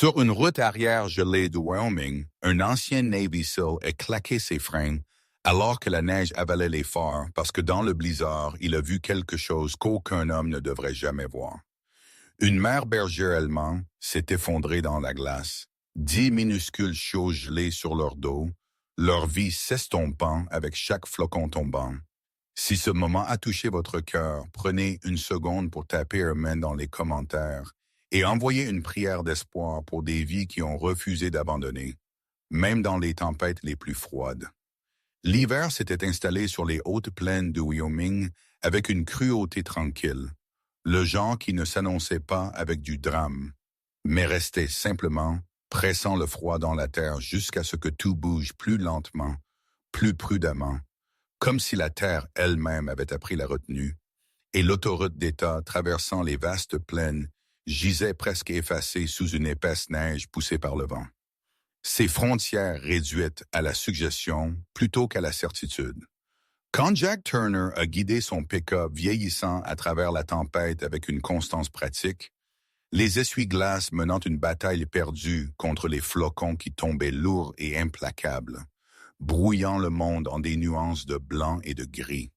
Sur une route arrière gelée du Wyoming, un ancien Navy SEAL a claqué ses freins alors que la neige avalait les phares parce que dans le blizzard, il a vu quelque chose qu'aucun homme ne devrait jamais voir. Une mère bergère allemande s'est effondrée dans la glace, 10 minuscules chiots gelés sur leur dos, leur vie s'estompant avec chaque flocon tombant. Si ce moment a touché votre cœur, prenez une seconde pour taper un main dans les commentaires et envoyer une prière d'espoir pour des vies qui ont refusé d'abandonner, même dans les tempêtes les plus froides. L'hiver s'était installé sur les hautes plaines du Wyoming avec une cruauté tranquille, le genre qui ne s'annonçait pas avec du drame, mais restait simplement pressant le froid dans la terre jusqu'à ce que tout bouge plus lentement, plus prudemment, comme si la terre elle-même avait appris la retenue, et l'autoroute d'État traversant les vastes plaines gisait presque effacée sous une épaisse neige poussée par le vent. Ses frontières réduites à la suggestion plutôt qu'à la certitude. Quand Jack Turner a guidé son pick-up vieillissant à travers la tempête avec une constance pratique, les essuie-glaces menant une bataille perdue contre les flocons qui tombaient lourds et implacables, brouillant le monde en des nuances de blanc et de gris.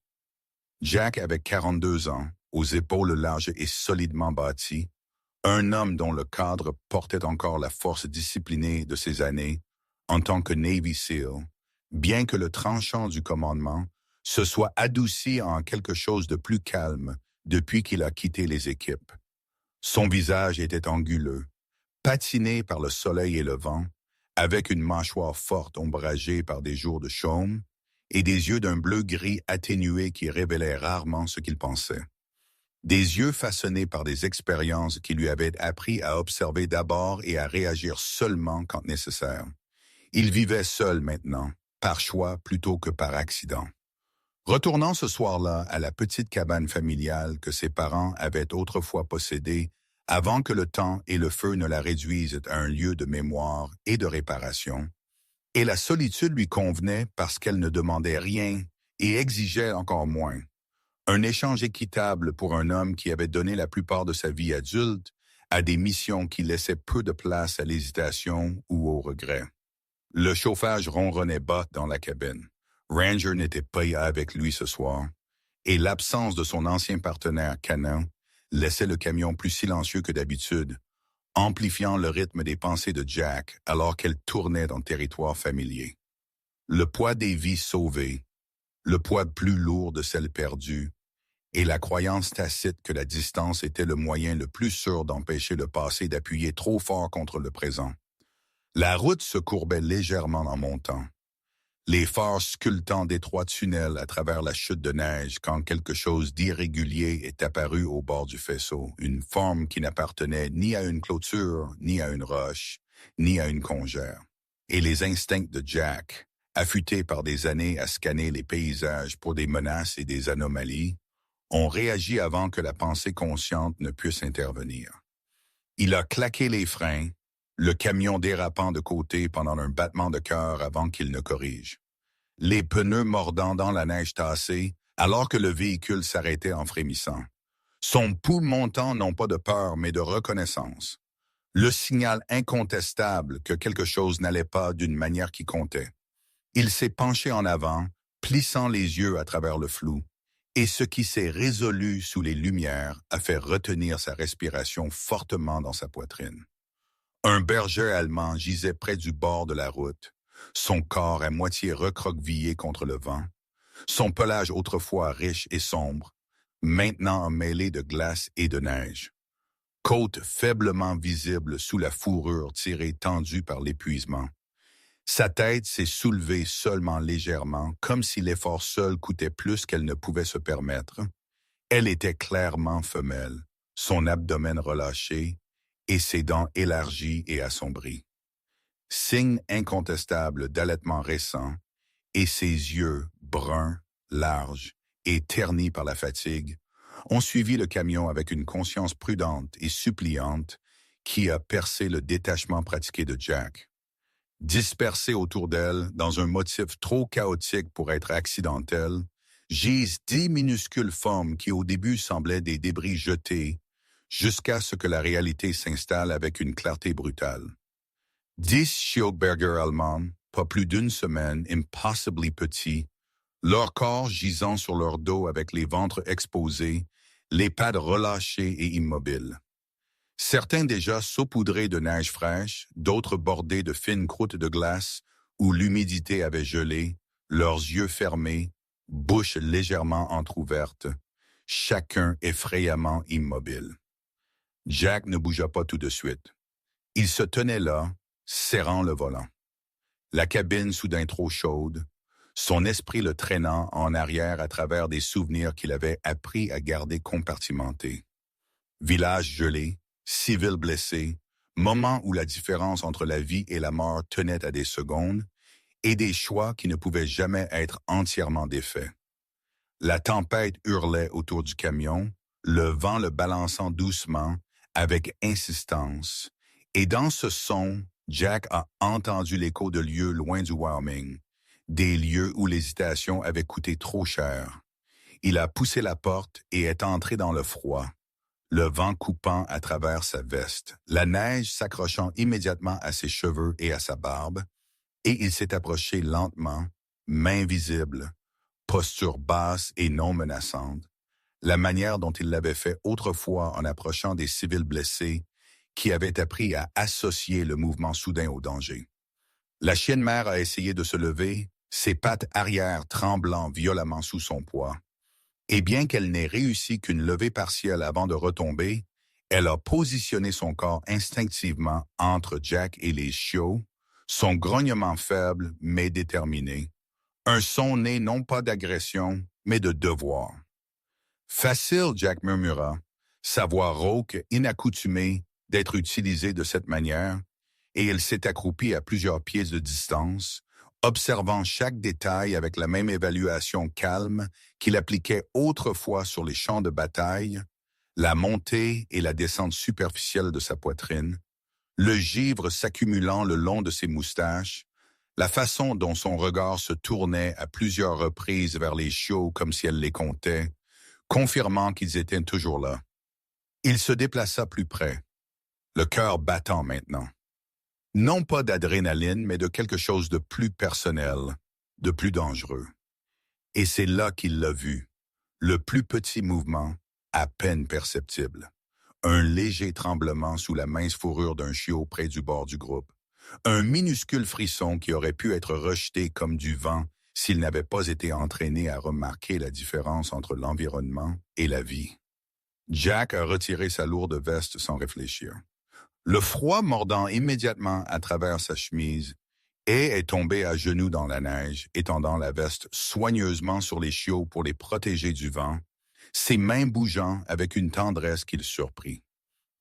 Jack avait 42 ans, aux épaules larges et solidement bâties, un homme dont le cadre portait encore la force disciplinée de ses années en tant que Navy SEAL, bien que le tranchant du commandement se soit adouci en quelque chose de plus calme depuis qu'il a quitté les équipes. Son visage était anguleux, patiné par le soleil et le vent, avec une mâchoire forte ombragée par des jours de chaume et des yeux d'un bleu-gris atténué qui révélaient rarement ce qu'il pensait. Des yeux façonnés par des expériences qui lui avaient appris à observer d'abord et à réagir seulement quand nécessaire. Il vivait seul maintenant, par choix plutôt que par accident. Retournant ce soir-là à la petite cabane familiale que ses parents avaient autrefois possédée, avant que le temps et le feu ne la réduisent à un lieu de mémoire et de réparation, et la solitude lui convenait parce qu'elle ne demandait rien et exigeait encore moins. Un échange équitable pour un homme qui avait donné la plupart de sa vie adulte à des missions qui laissaient peu de place à l'hésitation ou au regret. Le chauffage ronronnait bas dans la cabine. Ranger n'était pas avec lui ce soir, et l'absence de son ancien partenaire canin laissait le camion plus silencieux que d'habitude, amplifiant le rythme des pensées de Jack alors qu'elle tournait dans le territoire familier. Le poids des vies sauvées, le poids plus lourd de celles perdues, et la croyance tacite que la distance était le moyen le plus sûr d'empêcher le passé d'appuyer trop fort contre le présent. La route se courbait légèrement en montant, les phares sculptant d'étroits tunnels à travers la chute de neige quand quelque chose d'irrégulier est apparu au bord du faisceau, une forme qui n'appartenait ni à une clôture, ni à une roche, ni à une congère. Et les instincts de Jack, affûtés par des années à scanner les paysages pour des menaces et des anomalies, ont réagi avant que la pensée consciente ne puisse intervenir. Il a claqué les freins, le camion dérapant de côté pendant un battement de cœur avant qu'il ne corrige. Les pneus mordant dans la neige tassée, alors que le véhicule s'arrêtait en frémissant. Son pouls montant non pas de peur, mais de reconnaissance. Le signal incontestable que quelque chose n'allait pas d'une manière qui comptait. Il s'est penché en avant, plissant les yeux à travers le flou, et ce qui s'est résolu sous les lumières a fait retenir sa respiration fortement dans sa poitrine. Un berger allemand gisait près du bord de la route, son corps à moitié recroquevillé contre le vent, son pelage autrefois riche et sombre, maintenant mêlé de glace et de neige. Côte faiblement visible sous la fourrure tirée tendue par l'épuisement. Sa tête s'est soulevée seulement légèrement, comme si l'effort seul coûtait plus qu'elle ne pouvait se permettre. Elle était clairement femelle, son abdomen relâché et ses dents élargies et assombries. Signe incontestable d'allaitement récent, et ses yeux, bruns, larges et ternis par la fatigue, ont suivi le camion avec une conscience prudente et suppliante qui a percé le détachement pratiqué de Jack. Dispersés autour d'elle, dans un motif trop chaotique pour être accidentel, gisent 10 minuscules formes qui au début semblaient des débris jetés, jusqu'à ce que la réalité s'installe avec une clarté brutale. 10 Schildberger allemands, pas plus d'une semaine, impossibly petits, leurs corps gisant sur leur dos avec les ventres exposés, les pattes relâchées et immobiles. Certains déjà saupoudrés de neige fraîche, d'autres bordés de fines croûtes de glace où l'humidité avait gelé, leurs yeux fermés, bouche légèrement entr'ouverte, chacun effrayamment immobile. Jack ne bougea pas tout de suite. Il se tenait là, serrant le volant. La cabine soudain trop chaude, son esprit le traînant en arrière à travers des souvenirs qu'il avait appris à garder compartimentés. Village gelé, civils blessés, moment où la différence entre la vie et la mort tenait à des secondes, et des choix qui ne pouvaient jamais être entièrement défaits. La tempête hurlait autour du camion, le vent le balançant doucement, avec insistance, et dans ce son, Jack a entendu l'écho de lieux loin du Wyoming, des lieux où l'hésitation avait coûté trop cher. Il a poussé la porte et est entré dans le froid, le vent coupant à travers sa veste, la neige s'accrochant immédiatement à ses cheveux et à sa barbe, et il s'est approché lentement, main visible, posture basse et non menaçante, la manière dont il l'avait fait autrefois en approchant des civils blessés qui avaient appris à associer le mouvement soudain au danger. La chienne mère a essayé de se lever, ses pattes arrière tremblant violemment sous son poids, et bien qu'elle n'ait réussi qu'une levée partielle avant de retomber, elle a positionné son corps instinctivement entre Jack et les chiots, son grognement faible mais déterminé, un son né non pas d'agression, mais de devoir. Facile, Jack murmura, sa voix rauque, inaccoutumée d'être utilisée de cette manière, et il s'est accroupi à plusieurs pieds de distance, observant chaque détail avec la même évaluation calme qu'il appliquait autrefois sur les champs de bataille, la montée et la descente superficielle de sa poitrine, le givre s'accumulant le long de ses moustaches, la façon dont son regard se tournait à plusieurs reprises vers les chiots comme si elle les comptait, confirmant qu'ils étaient toujours là. Il se déplaça plus près, le cœur battant maintenant. Non pas d'adrénaline, mais de quelque chose de plus personnel, de plus dangereux. Et c'est là qu'il l'a vu, le plus petit mouvement, à peine perceptible. Un léger tremblement sous la mince fourrure d'un chiot près du bord du groupe. Un minuscule frisson qui aurait pu être rejeté comme du vent s'il n'avait pas été entraîné à remarquer la différence entre l'environnement et la vie. Jack a retiré sa lourde veste sans réfléchir. Le froid mordant immédiatement à travers sa chemise, et est tombé à genoux dans la neige, étendant la veste soigneusement sur les chiots pour les protéger du vent, ses mains bougeant avec une tendresse qu'il surprit.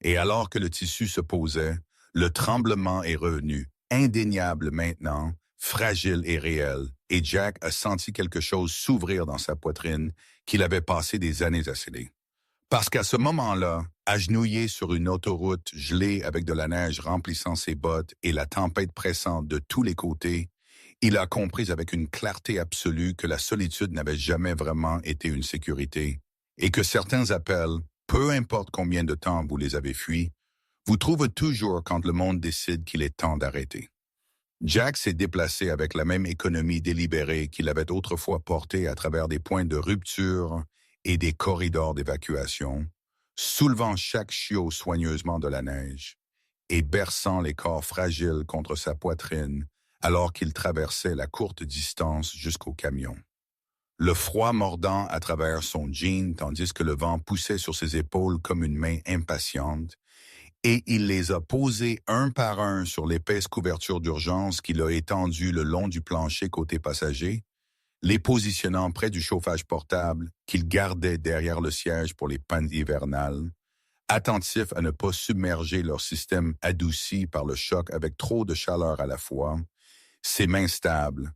Et alors que le tissu se posait, le tremblement est revenu, indéniable maintenant, fragile et réel, et Jack a senti quelque chose s'ouvrir dans sa poitrine qu'il avait passé des années à sceller. Parce qu'à ce moment-là, agenouillé sur une autoroute gelée avec de la neige remplissant ses bottes et la tempête pressante de tous les côtés, il a compris avec une clarté absolue que la solitude n'avait jamais vraiment été une sécurité et que certains appels, peu importe combien de temps vous les avez fuis, vous trouvent toujours quand le monde décide qu'il est temps d'arrêter. Jack s'est déplacé avec la même économie délibérée qu'il avait autrefois portée à travers des points de rupture et des corridors d'évacuation, soulevant chaque chiot soigneusement de la neige et berçant les corps fragiles contre sa poitrine alors qu'il traversait la courte distance jusqu'au camion. Le froid mordant à travers son jean tandis que le vent poussait sur ses épaules comme une main impatiente, et il les a posés un par un sur l'épaisse couverture d'urgence qu'il a étendue le long du plancher côté passager, les positionnant près du chauffage portable qu'il gardait derrière le siège pour les pannes hivernales, attentif à ne pas submerger leur système adouci par le choc avec trop de chaleur à la fois, ses mains stables,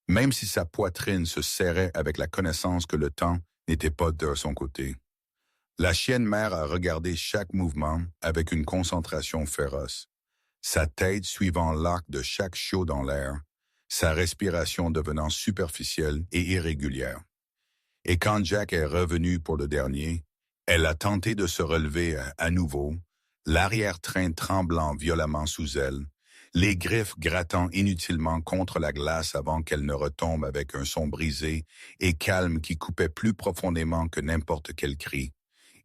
même si sa poitrine se serrait avec la connaissance que le temps n'était pas de son côté. La chienne mère a regardé chaque mouvement avec une concentration féroce, sa tête suivant l'arc de chaque chiot dans l'air, sa respiration devenant superficielle et irrégulière. Et quand Jack est revenu pour le dernier, Elle a tenté de se relever à nouveau, l'arrière-train tremblant violemment sous elle, les griffes grattant inutilement contre la glace avant qu'elle ne retombe avec un son brisé et calme qui coupait plus profondément que n'importe quel cri.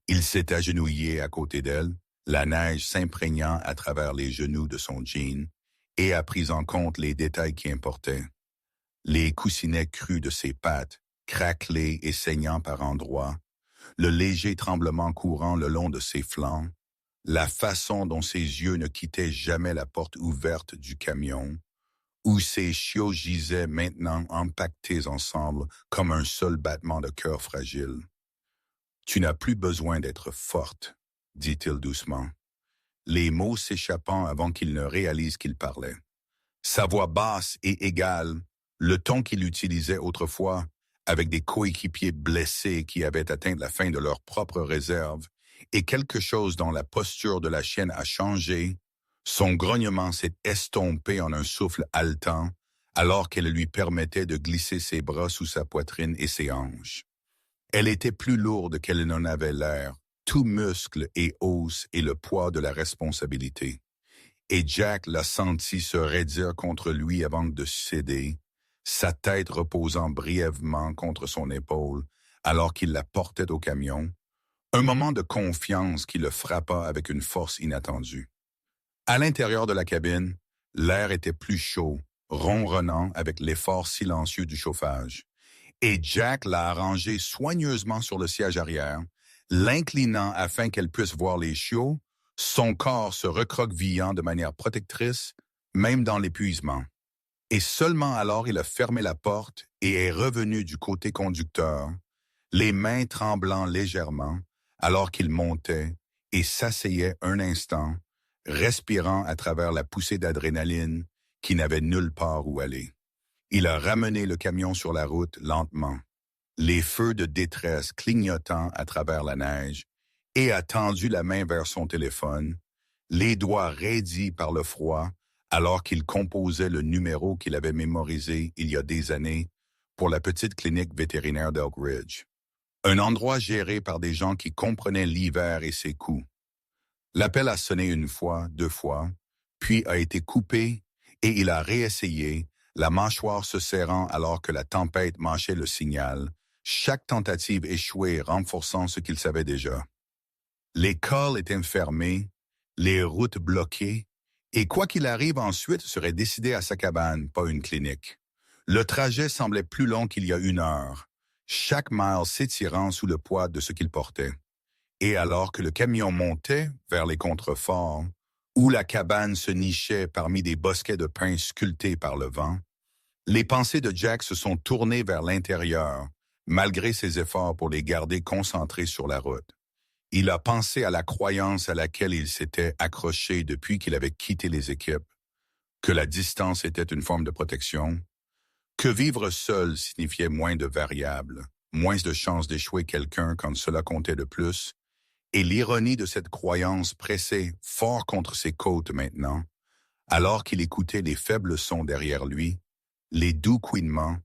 Il s'est agenouillé à côté d'elle, la neige s'imprégnant à travers les genoux de son jean, et a pris en compte les détails qui importaient. Les coussinets crus de ses pattes, craquelés et saignant par endroits, le léger tremblement courant le long de ses flancs, la façon dont ses yeux ne quittaient jamais la porte ouverte du camion, où ses chiots gisaient maintenant empaquetés ensemble comme un seul battement de cœur fragile. « Tu n'as plus besoin d'être forte, » dit-il doucement, les mots s'échappant avant qu'il ne réalise qu'il parlait. Sa voix basse et égale, le ton qu'il utilisait autrefois, avec des coéquipiers blessés qui avaient atteint la fin de leur propre réserve, et quelque chose dans la posture de la chienne a changé, son grognement s'est estompé en un souffle haletant, alors qu'elle lui permettait de glisser ses bras sous sa poitrine et ses hanches. Elle était plus lourde qu'elle n'en avait l'air, tout muscle et os et le poids de la responsabilité. Et Jack l'a senti se raidir contre lui avant de céder, sa tête reposant brièvement contre son épaule alors qu'il la portait au camion, un moment de confiance qui le frappa avec une force inattendue. À l'intérieur de la cabine, l'air était plus chaud, ronronnant avec l'effort silencieux du chauffage, et Jack l'a arrangée soigneusement sur le siège arrière, l'inclinant afin qu'elle puisse voir les chiots, son corps se recroquevillant de manière protectrice, même dans l'épuisement. Et seulement alors il a fermé la porte et est revenu du côté conducteur, les mains tremblant légèrement, alors qu'il montait et s'asseyait un instant, respirant à travers la poussée d'adrénaline qui n'avait nulle part où aller. Il a ramené le camion sur la route lentement, les feux de détresse clignotant à travers la neige, et a tendu la main vers son téléphone, les doigts raidis par le froid, alors qu'il composait le numéro qu'il avait mémorisé il y a des années pour la petite clinique vétérinaire d'Elk Ridge. Un endroit géré par des gens qui comprenaient l'hiver et ses coups. L'appel a sonné une fois, 2 fois, puis a été coupé et il a réessayé, la mâchoire se serrant alors que la tempête mâchait le signal, chaque tentative échouée renforçant ce qu'il savait déjà. Les cols étaient fermés, les routes bloquées, et quoi qu'il arrive ensuite serait décidé à sa cabane, pas une clinique. Le trajet semblait plus long qu'il y a 1 heure, chaque mile s'étirant sous le poids de ce qu'il portait. Et alors que le camion montait vers les contreforts, où la cabane se nichait parmi des bosquets de pins sculptés par le vent, les pensées de Jack se sont tournées vers l'intérieur, malgré ses efforts pour les garder concentrés sur la route. Il a pensé à la croyance à laquelle il s'était accroché depuis qu'il avait quitté les équipes, que la distance était une forme de protection, que vivre seul signifiait moins de variables, moins de chances d'échouer quelqu'un quand cela comptait de plus, et l'ironie de cette croyance pressait fort contre ses côtes maintenant, alors qu'il écoutait les faibles sons derrière lui, les doux couinements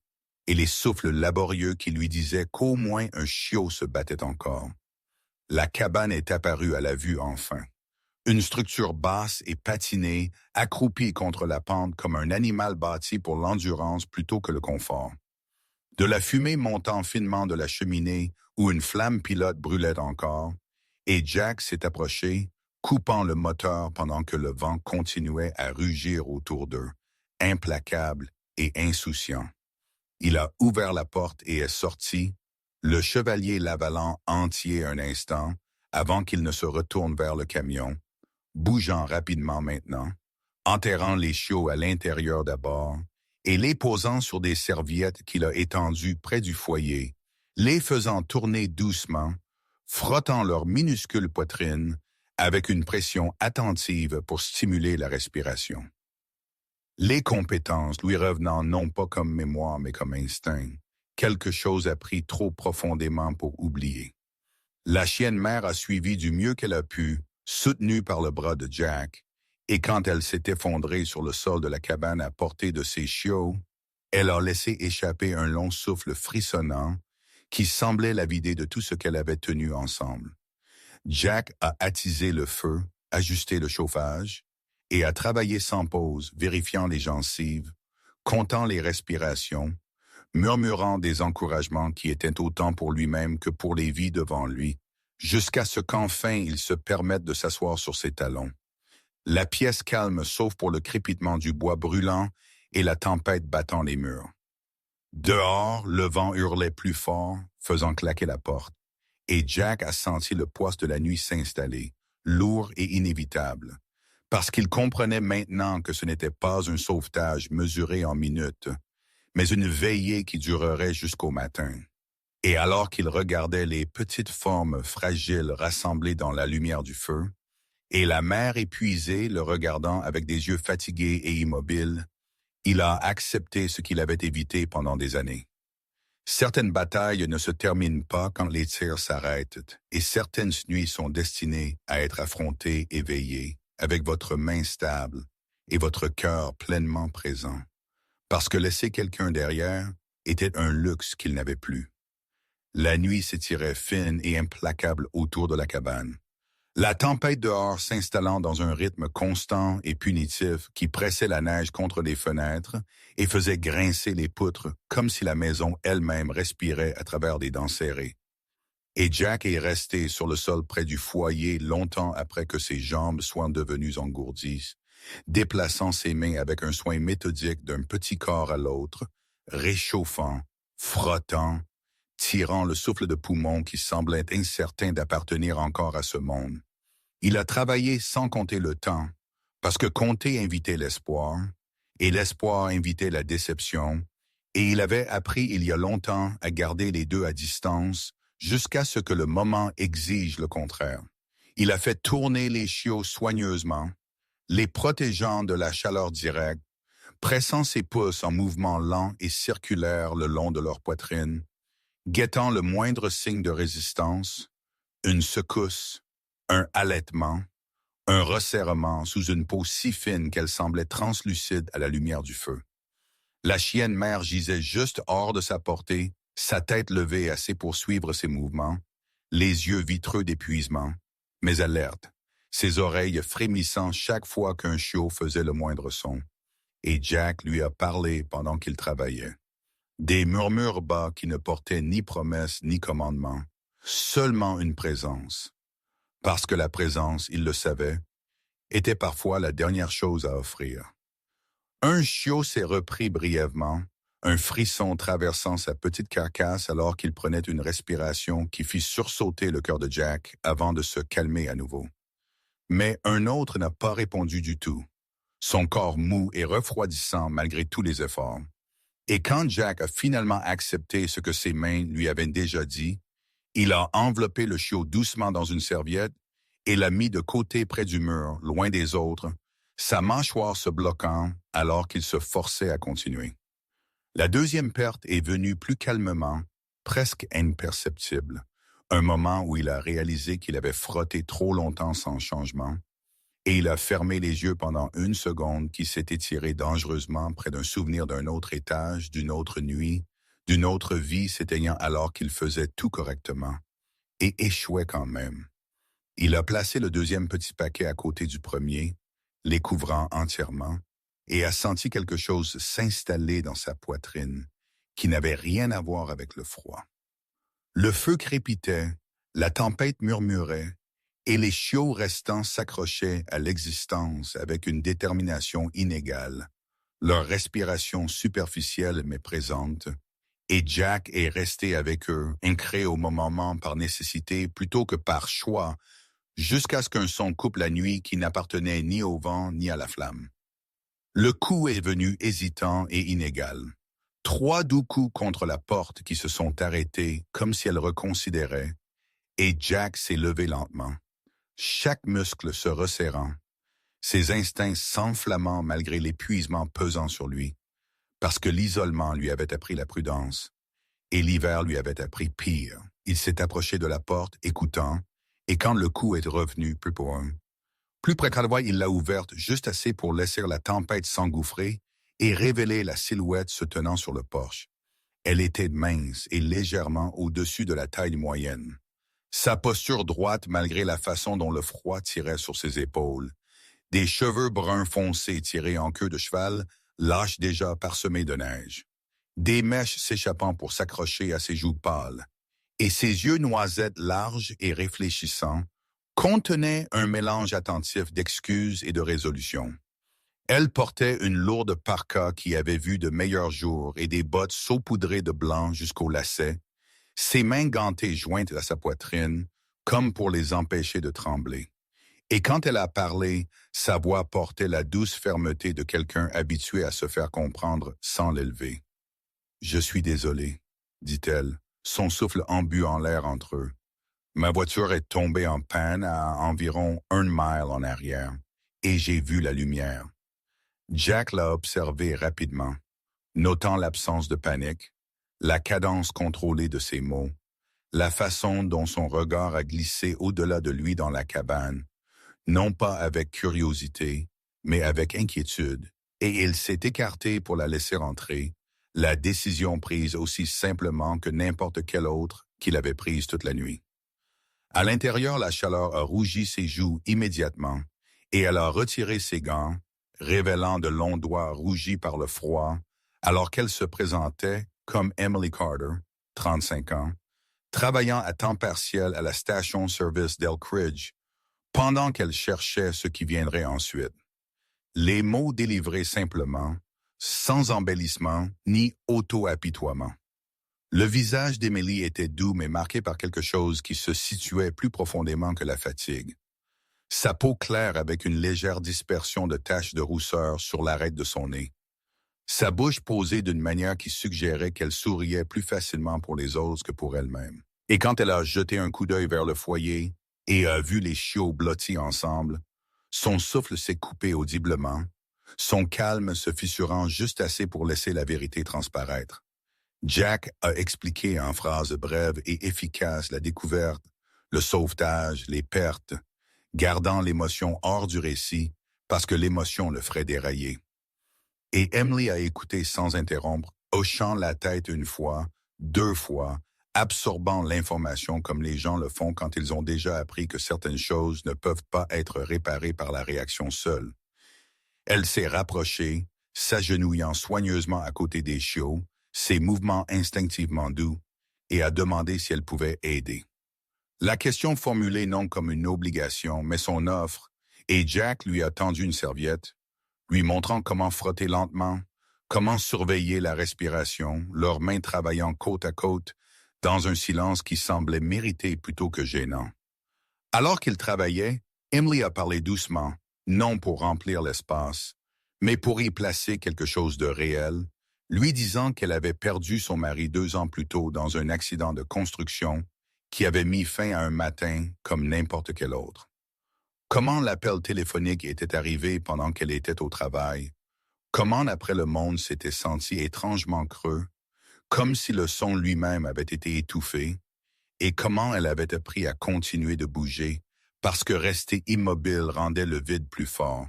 et les souffles laborieux qui lui disaient qu'au moins un chiot se battait encore. La cabane est apparue à la vue enfin. Une structure basse et patinée, accroupie contre la pente comme un animal bâti pour l'endurance plutôt que le confort. De la fumée montant finement de la cheminée où une flamme pilote brûlait encore, et Jack s'est approché, coupant le moteur pendant que le vent continuait à rugir autour d'eux, implacable et insouciant. Il a ouvert la porte et est sorti, le chevalier l'avalant entier un instant, avant qu'il ne se retourne vers le camion, bougeant rapidement maintenant, enterrant les chiots à l'intérieur d'abord, et les posant sur des serviettes qu'il a étendues près du foyer, les faisant tourner doucement, frottant leur minuscule poitrine avec une pression attentive pour stimuler la respiration. Les compétences lui revenant non pas comme mémoire mais comme instinct, quelque chose appris trop profondément pour oublier. La chienne mère a suivi du mieux qu'elle a pu, soutenue par le bras de Jack, et quand elle s'est effondrée sur le sol de la cabane à portée de ses chiots, elle a laissé échapper un long souffle frissonnant qui semblait la vider de tout ce qu'elle avait tenu ensemble. Jack a attisé le feu, ajusté le chauffage et a travaillé sans pause, vérifiant les gencives, comptant les respirations, murmurant des encouragements qui étaient autant pour lui-même que pour les vies devant lui, jusqu'à ce qu'enfin il se permette de s'asseoir sur ses talons. La pièce calme sauf pour le crépitement du bois brûlant et la tempête battant les murs. Dehors, le vent hurlait plus fort, faisant claquer la porte, et Jack a senti le poids de la nuit s'installer, lourd et inévitable, parce qu'il comprenait maintenant que ce n'était pas un sauvetage mesuré en minutes, mais une veillée qui durerait jusqu'au matin. Et alors qu'il regardait les petites formes fragiles rassemblées dans la lumière du feu, et la mère épuisée le regardant avec des yeux fatigués et immobiles, il a accepté ce qu'il avait évité pendant des années. Certaines batailles ne se terminent pas quand les tirs s'arrêtent, et certaines nuits sont destinées à être affrontées et veillées, avec votre main stable et votre cœur pleinement présent. Parce que laisser quelqu'un derrière était un luxe qu'il n'avait plus. La nuit s'étirait fine et implacable autour de la cabane. La tempête dehors s'installant dans un rythme constant et punitif qui pressait la neige contre les fenêtres et faisait grincer les poutres comme si la maison elle-même respirait à travers des dents serrées. Et Jack est resté sur le sol près du foyer longtemps après que ses jambes soient devenues engourdies, déplaçant ses mains avec un soin méthodique d'un petit corps à l'autre, réchauffant, frottant, tirant le souffle de poumon qui semblait incertain d'appartenir encore à ce monde. Il a travaillé sans compter le temps, parce que compter invitait l'espoir, et l'espoir invitait la déception, et il avait appris il y a longtemps à garder les deux à distance jusqu'à ce que le moment exige le contraire. Il a fait tourner les chiots soigneusement, les protégeant de la chaleur directe, pressant ses pouces en mouvement lent et circulaire le long de leur poitrine, guettant le moindre signe de résistance, une secousse, un halètement, un resserrement sous une peau si fine qu'elle semblait translucide à la lumière du feu. La chienne mère gisait juste hors de sa portée, sa tête levée assez pour suivre ses mouvements, les yeux vitreux d'épuisement, mais alerte, ses oreilles frémissant chaque fois qu'un chiot faisait le moindre son. Et Jack lui a parlé pendant qu'il travaillait. Des murmures bas qui ne portaient ni promesse ni commandement, seulement une présence. Parce que la présence, il le savait, était parfois la dernière chose à offrir. Un chiot s'est repris brièvement, un frisson traversant sa petite carcasse alors qu'il prenait une respiration qui fit sursauter le cœur de Jack avant de se calmer à nouveau. Mais un autre n'a pas répondu du tout, son corps mou et refroidissant malgré tous les efforts. Et quand Jack a finalement accepté ce que ses mains lui avaient déjà dit, il a enveloppé le chiot doucement dans une serviette et l'a mis de côté près du mur, loin des autres, sa mâchoire se bloquant alors qu'il se forçait à continuer. La deuxième perte est venue plus calmement, presque imperceptible, un moment où il a réalisé qu'il avait frotté trop longtemps sans changement, et il a fermé les yeux pendant une seconde qui s'est étirée dangereusement près d'un souvenir d'un autre étage, d'une autre nuit, d'une autre vie s'éteignant alors qu'il faisait tout correctement, et échouait quand même. Il a placé le deuxième petit paquet à côté du premier, les couvrant entièrement, et a senti quelque chose s'installer dans sa poitrine, qui n'avait rien à voir avec le froid. Le feu crépitait, la tempête murmurait, et les chiots restants s'accrochaient à l'existence avec une détermination inégale, leur respiration superficielle mais présente, et Jack est resté avec eux, ancré au moment par nécessité plutôt que par choix, jusqu'à ce qu'un son coupe la nuit qui n'appartenait ni au vent ni à la flamme. Le coup est venu hésitant et inégal. 3 doux coups contre la porte qui se sont arrêtés comme si elle reconsidérait, et Jack s'est levé lentement, chaque muscle se resserrant, ses instincts s'enflammant malgré l'épuisement pesant sur lui, parce que l'isolement lui avait appris la prudence, et l'hiver lui avait appris pire. Il s'est approché de la porte, écoutant, et quand le coup est revenu plus près qu'à la voix, il l'a ouverte juste assez pour laisser la tempête s'engouffrer et révéler la silhouette se tenant sur le porche. Elle était mince et légèrement au-dessus de la taille moyenne. Sa posture droite malgré la façon dont le froid tirait sur ses épaules. Des cheveux bruns foncés tirés en queue de cheval, lâches déjà parsemés de neige. Des mèches s'échappant pour s'accrocher à ses joues pâles. Et ses yeux noisettes larges et réfléchissants contenaient un mélange attentif d'excuses et de résolution. Elle portait une lourde parka qui avait vu de meilleurs jours et des bottes saupoudrées de blanc jusqu'au lacet, ses mains gantées jointes à sa poitrine, comme pour les empêcher de trembler. Et quand elle a parlé, sa voix portait la douce fermeté de quelqu'un habitué à se faire comprendre sans l'élever. « Je suis désolée, dit-elle, son souffle embu en l'air entre eux. Ma voiture est tombée en panne à environ 1 mile en arrière, et j'ai vu la lumière. » Jack l'a observé rapidement, notant l'absence de panique, la cadence contrôlée de ses mots, la façon dont son regard a glissé au-delà de lui dans la cabane, non pas avec curiosité, mais avec inquiétude, et il s'est écarté pour la laisser entrer, la décision prise aussi simplement que n'importe quelle autre qu'il avait prise toute la nuit. À l'intérieur, la chaleur a rougi ses joues immédiatement, et elle a retiré ses gants, révélant de longs doigts rougis par le froid, alors qu'elle se présentait comme Emily Carter, 35 ans, travaillant à temps partiel à la station-service d'Elkridge, pendant qu'elle cherchait ce qui viendrait ensuite. Les mots délivrés simplement, sans embellissement ni auto-apitoiement. Le visage d'Emily était doux mais marqué par quelque chose qui se situait plus profondément que la fatigue. Sa peau claire avec une légère dispersion de taches de rousseur sur l'arête de son nez. Sa bouche posée d'une manière qui suggérait qu'elle souriait plus facilement pour les autres que pour elle-même. Et quand elle a jeté un coup d'œil vers le foyer et a vu les chiots blottis ensemble, son souffle s'est coupé audiblement, son calme se fissurant juste assez pour laisser la vérité transparaître. Jack a expliqué en phrases brèves et efficaces la découverte, le sauvetage, les pertes, gardant l'émotion hors du récit parce que l'émotion le ferait dérailler. Et Emily a écouté sans interrompre, hochant la tête 1 fois, 2 fois, absorbant l'information comme les gens le font quand ils ont déjà appris que certaines choses ne peuvent pas être réparées par la réaction seule. Elle s'est rapprochée, s'agenouillant soigneusement à côté des chiots, ses mouvements instinctivement doux, et a demandé si elle pouvait aider. La question formulée non comme une obligation, mais son offre, et Jack lui a tendu une serviette, lui montrant comment frotter lentement, comment surveiller la respiration, leurs mains travaillant côte à côte, dans un silence qui semblait mérité plutôt que gênant. Alors qu'ils travaillaient, Emily a parlé doucement, non pour remplir l'espace, mais pour y placer quelque chose de réel, lui disant qu'elle avait perdu son mari 2 ans plus tôt dans un accident de construction qui avait mis fin à un matin comme n'importe quel autre. Comment l'appel téléphonique était arrivé pendant qu'elle était au travail, comment après le monde s'était senti étrangement creux, comme si le son lui-même avait été étouffé, et comment elle avait appris à continuer de bouger parce que rester immobile rendait le vide plus fort.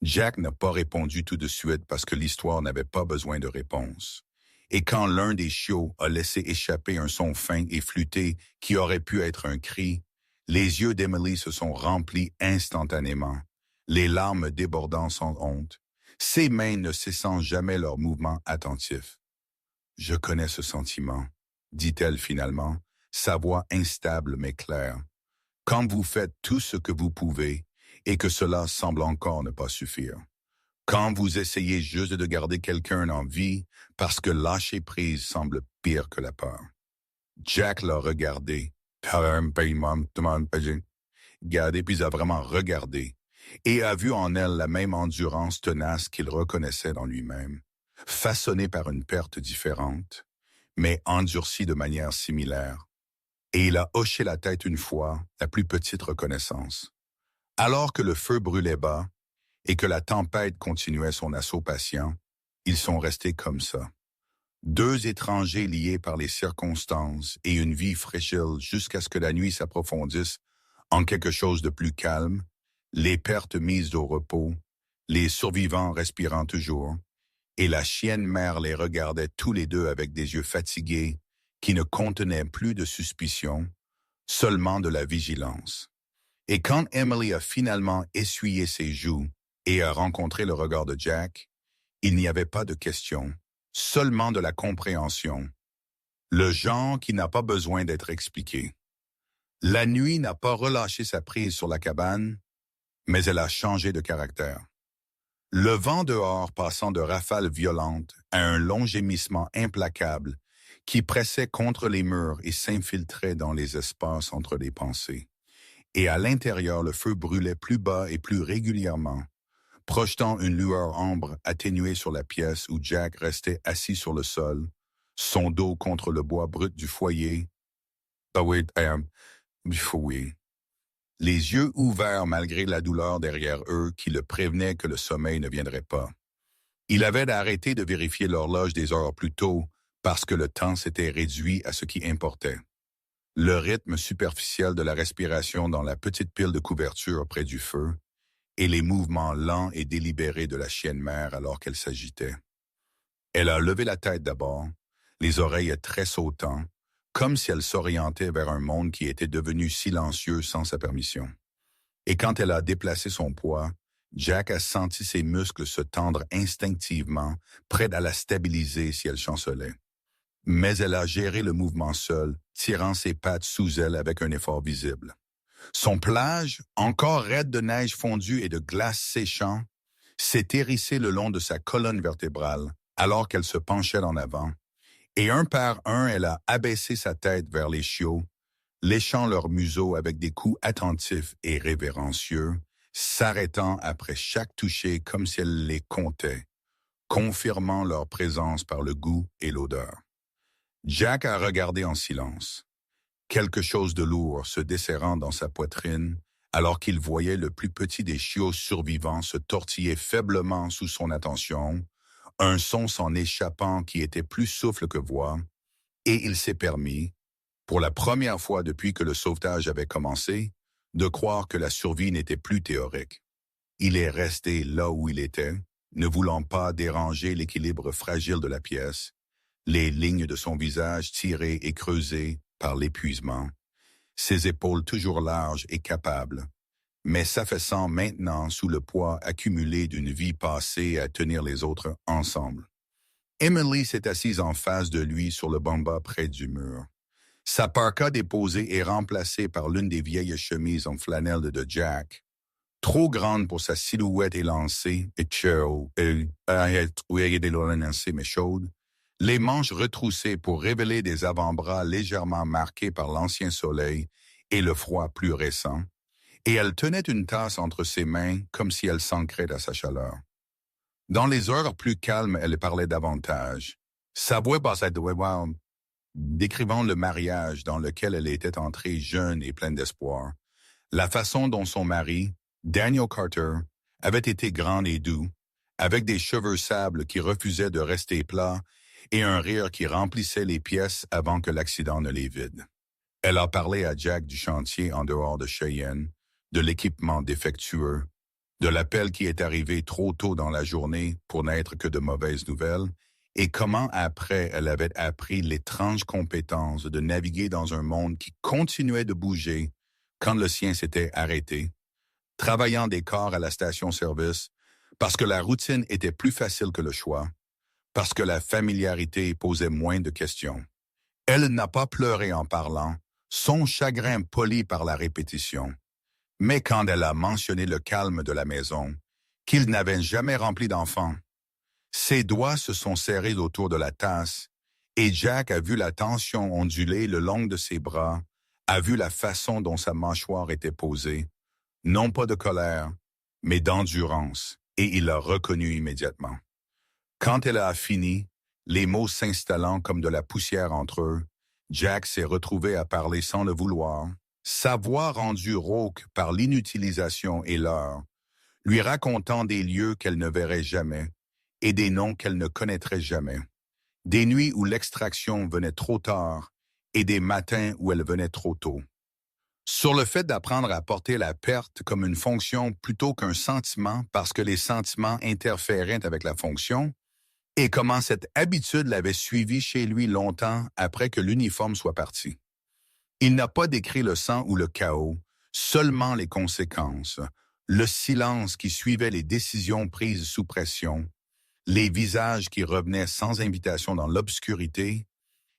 Jack n'a pas répondu tout de suite parce que l'histoire n'avait pas besoin de réponse. Et quand l'un des chiots a laissé échapper un son fin et flûté qui aurait pu être un cri, les yeux d'Emily se sont remplis instantanément, les larmes débordant sans honte, ses mains ne cessant jamais leur mouvement attentif. « Je connais ce sentiment, » dit-elle finalement, sa voix instable mais claire. « Quand vous faites tout ce que vous pouvez et que cela semble encore ne pas suffire. Quand vous essayez juste de garder quelqu'un en vie parce que lâcher prise semble pire que la peur. » Jack l'a regardé, gardé puis a vraiment regardé, et a vu en elle la même endurance tenace qu'il reconnaissait dans lui-même, façonnée par une perte différente, mais endurcie de manière similaire. Et il a hoché la tête 1 fois, la plus petite reconnaissance. Alors que le feu brûlait bas et que la tempête continuait son assaut patient, ils sont restés comme ça. 2 étrangers liés par les circonstances et une vie fragile jusqu'à ce que la nuit s'approfondisse en quelque chose de plus calme, les pertes mises au repos, les survivants respirant toujours, et la chienne mère les regardait tous les 2 avec des yeux fatigués qui ne contenaient plus de suspicion, seulement de la vigilance. Et quand Emily a finalement essuyé ses joues et a rencontré le regard de Jack, il n'y avait pas de question, seulement de la compréhension. Le genre qui n'a pas besoin d'être expliqué. La nuit n'a pas relâché sa prise sur la cabane, mais elle a changé de caractère. Le vent dehors passant de rafales violentes à un long gémissement implacable qui pressait contre les murs et s'infiltrait dans les espaces entre les pensées. Et à l'intérieur, le feu brûlait plus bas et plus régulièrement, projetant une lueur ambre atténuée sur la pièce où Jack restait assis sur le sol, son dos contre le bois brut du foyer. Oui. Les yeux ouverts malgré la douleur derrière eux qui le prévenaient que le sommeil ne viendrait pas. Il avait arrêté de vérifier l'horloge des heures plus tôt parce que le temps s'était réduit à ce qui importait. Le rythme superficiel de la respiration dans la petite pile de couverture près du feu et les mouvements lents et délibérés de la chienne mère alors qu'elle s'agitait. Elle a levé la tête d'abord, les oreilles très sautantes, comme si elle s'orientait vers un monde qui était devenu silencieux sans sa permission. Et quand elle a déplacé son poids, Jack a senti ses muscles se tendre instinctivement, prêts à la stabiliser si elle chancelait. Mais elle a géré le mouvement seule, tirant ses pattes sous elle avec un effort visible. Son plage, encore raide de neige fondue et de glace séchant, s'est hérissé le long de sa colonne vertébrale, alors qu'elle se penchait en avant, et un par un, elle a abaissé sa tête vers les chiots, léchant leur museau avec des coups attentifs et révérencieux, s'arrêtant après chaque toucher comme si elle les comptait, confirmant leur présence par le goût et l'odeur. Jack a regardé en silence, quelque chose de lourd se desserrant dans sa poitrine, alors qu'il voyait le plus petit des chiots survivants se tortiller faiblement sous son attention, un son s'en échappant qui était plus souffle que voix, et il s'est permis, pour la première fois depuis que le sauvetage avait commencé, de croire que la survie n'était plus théorique. Il est resté là où il était, ne voulant pas déranger l'équilibre fragile de la pièce, les lignes de son visage tirées et creusées par l'épuisement, ses épaules toujours larges et capables, mais s'affaissant maintenant sous le poids accumulé d'une vie passée à tenir les autres ensemble. Emily s'est assise en face de lui sur le bamba près du mur. Sa parka déposée est remplacée par l'une des vieilles chemises en flanelle de Jack, trop grande pour sa silhouette élancée et mais chaude, les manches retroussées pour révéler des avant-bras légèrement marqués par l'ancien soleil et le froid plus récent, et elle tenait une tasse entre ses mains comme si elle s'ancrait à sa chaleur. Dans les heures plus calmes, elle parlait davantage. Sa voix bassait décrivant le mariage dans lequel elle était entrée jeune et pleine d'espoir, la façon dont son mari, Daniel Carter, avait été grand et doux, avec des cheveux sables qui refusaient de rester plats et un rire qui remplissait les pièces avant que l'accident ne les vide. Elle a parlé à Jack du chantier en dehors de Cheyenne, de l'équipement défectueux, de l'appel qui est arrivé trop tôt dans la journée pour n'être que de mauvaises nouvelles, et comment après elle avait appris l'étrange compétence de naviguer dans un monde qui continuait de bouger quand le sien s'était arrêté, travaillant des corps à la station-service, parce que la routine était plus facile que le choix, parce que la familiarité posait moins de questions. Elle n'a pas pleuré en parlant, son chagrin poli par la répétition. Mais quand elle a mentionné le calme de la maison, qu'il n'avait jamais rempli d'enfants, ses doigts se sont serrés autour de la tasse, et Jack a vu la tension onduler le long de ses bras, a vu la façon dont sa mâchoire était posée, non pas de colère, mais d'endurance, et il l'a reconnu immédiatement. Quand elle a fini, les mots s'installant comme de la poussière entre eux, Jack s'est retrouvé à parler sans le vouloir, sa voix rendue rauque par l'inutilisation et l'heure, lui racontant des lieux qu'elle ne verrait jamais et des noms qu'elle ne connaîtrait jamais, des nuits où l'extraction venait trop tard et des matins où elle venait trop tôt. Sur le fait d'apprendre à porter la perte comme une fonction plutôt qu'un sentiment parce que les sentiments interféraient avec la fonction, et comment cette habitude l'avait suivi chez lui longtemps après que l'uniforme soit parti. Il n'a pas décrit le sang ou le chaos, seulement les conséquences, le silence qui suivait les décisions prises sous pression, les visages qui revenaient sans invitation dans l'obscurité,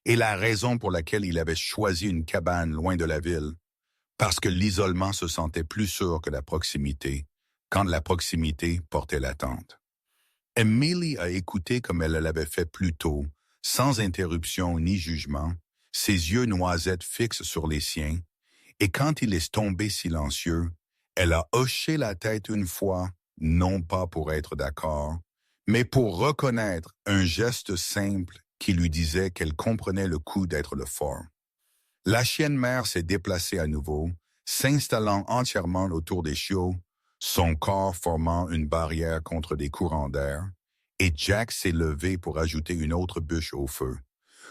et la raison pour laquelle il avait choisi une cabane loin de la ville, parce que l'isolement se sentait plus sûr que la proximité, quand la proximité portait l'attente. Emily a écouté comme elle l'avait fait plus tôt, sans interruption ni jugement, ses yeux noisettes fixes sur les siens, et quand il est tombé silencieux, elle a hoché la tête une fois, non pas pour être d'accord, mais pour reconnaître un geste simple qui lui disait qu'elle comprenait le coup d'être le fort. La chienne mère s'est déplacée à nouveau, s'installant entièrement autour des chiots, son corps formant une barrière contre des courants d'air, et Jack s'est levé pour ajouter une autre bûche au feu.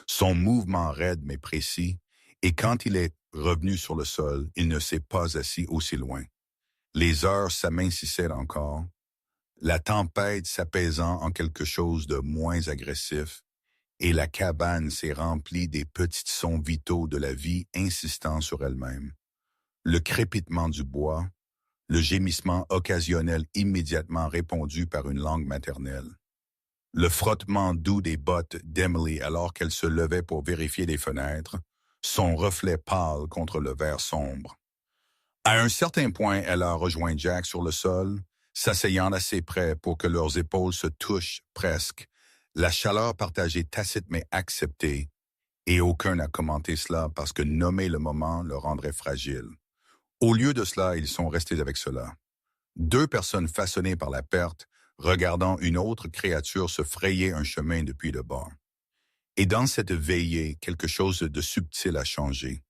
Son mouvement raide mais précis, et quand il est revenu sur le sol, il ne s'est pas assis aussi loin. Les heures s'amincissaient encore, la tempête s'apaisant en quelque chose de moins agressif, et la cabane s'est remplie des petits sons vitaux de la vie insistant sur elle-même. Le crépitement du bois, le gémissement occasionnel immédiatement répondu par une langue maternelle. Le frottement doux des bottes d'Emily alors qu'elle se levait pour vérifier les fenêtres, son reflet pâle contre le vert sombre. À un certain point, elle a rejoint Jack sur le sol, s'asseyant assez près pour que leurs épaules se touchent presque, la chaleur partagée tacite mais acceptée, et aucun n'a commenté cela parce que nommer le moment le rendrait fragile. Au lieu de cela, ils sont restés avec cela. Deux personnes façonnées par la perte, regardant une autre créature se frayer un chemin depuis le bas. Et dans cette veillée, quelque chose de subtil a changé.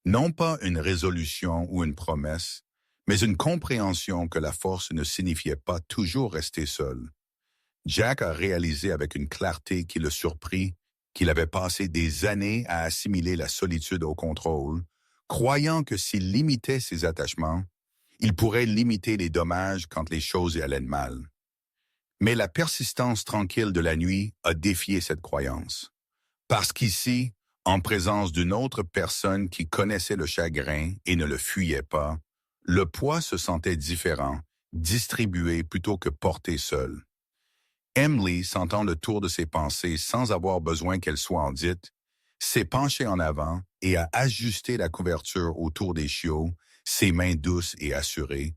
Non pas une résolution ou une promesse, mais une compréhension que la force ne signifiait pas toujours rester seul. Jack a réalisé avec une clarté qui le surprit qu'il avait passé des années à assimiler la solitude au contrôle, croyant que s'il limitait ses attachements, il pourrait limiter les dommages quand les choses allaient mal. Mais la persistance tranquille de la nuit a défié cette croyance. Parce qu'ici, en présence d'une autre personne qui connaissait le chagrin et ne le fuyait pas, le poids se sentait différent, distribué plutôt que porté seul. Emily, sentant le tour de ses pensées sans avoir besoin qu'elles soient en dites, s'est penchée en avant et a ajusté la couverture autour des chiots, ses mains douces et assurées,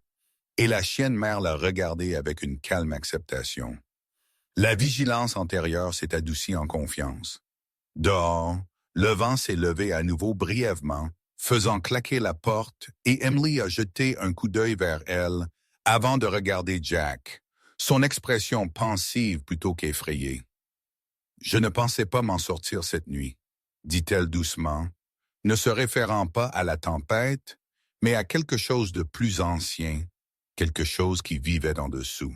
et la chienne mère l'a regardée avec une calme acceptation. La vigilance antérieure s'est adoucie en confiance. Dehors, le vent s'est levé à nouveau brièvement, faisant claquer la porte, et Emily a jeté un coup d'œil vers elle avant de regarder Jack, son expression pensive plutôt qu'effrayée. « Je ne pensais pas m'en sortir cette nuit », dit-elle doucement, ne se référant pas à la tempête, mais à quelque chose de plus ancien, quelque chose qui vivait en dessous.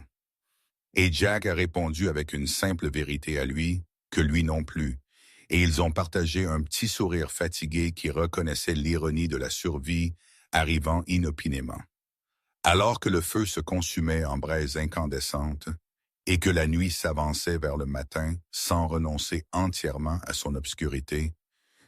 Et Jack a répondu avec une simple vérité à lui, que lui non plus, et ils ont partagé un petit sourire fatigué qui reconnaissait l'ironie de la survie arrivant inopinément. Alors que le feu se consumait en braises incandescentes et que la nuit s'avançait vers le matin sans renoncer entièrement à son obscurité,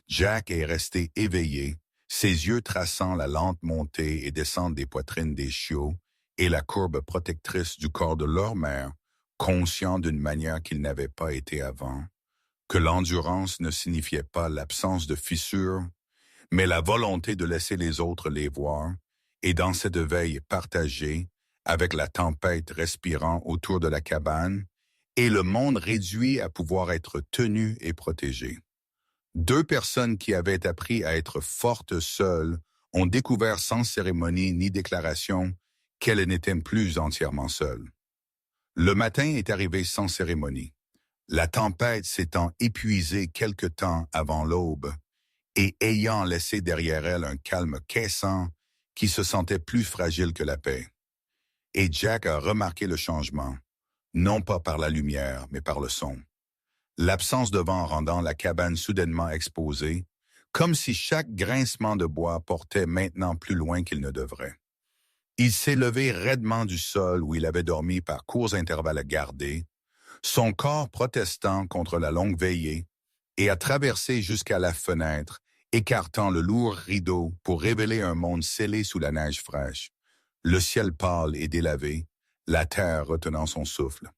Jack est resté éveillé, ses yeux traçant la lente montée et descente des poitrines des chiots et la courbe protectrice du corps de leur mère, conscient d'une manière qu'il n'avait pas été avant, que l'endurance ne signifiait pas l'absence de fissures, mais la volonté de laisser les autres les voir, et dans cette veille partagée, avec la tempête respirant autour de la cabane, et le monde réduit à pouvoir être tenu et protégé. Deux personnes qui avaient appris à être fortes seules ont découvert sans cérémonie ni déclaration qu'elles n'étaient plus entièrement seules. Le matin est arrivé sans cérémonie. La tempête s'étant épuisée quelque temps avant l'aube et ayant laissé derrière elle un calme caissant qui se sentait plus fragile que la paix. Et Jack a remarqué le changement, non pas par la lumière, mais par le son. L'absence de vent rendant la cabane soudainement exposée, comme si chaque grincement de bois portait maintenant plus loin qu'il ne devrait. Il s'est levé raidement du sol où il avait dormi par courts intervalles gardés, son corps protestant contre la longue veillée, et a traversé jusqu'à la fenêtre écartant le lourd rideau pour révéler un monde scellé sous la neige fraîche, le ciel pâle et délavé, la terre retenant son souffle.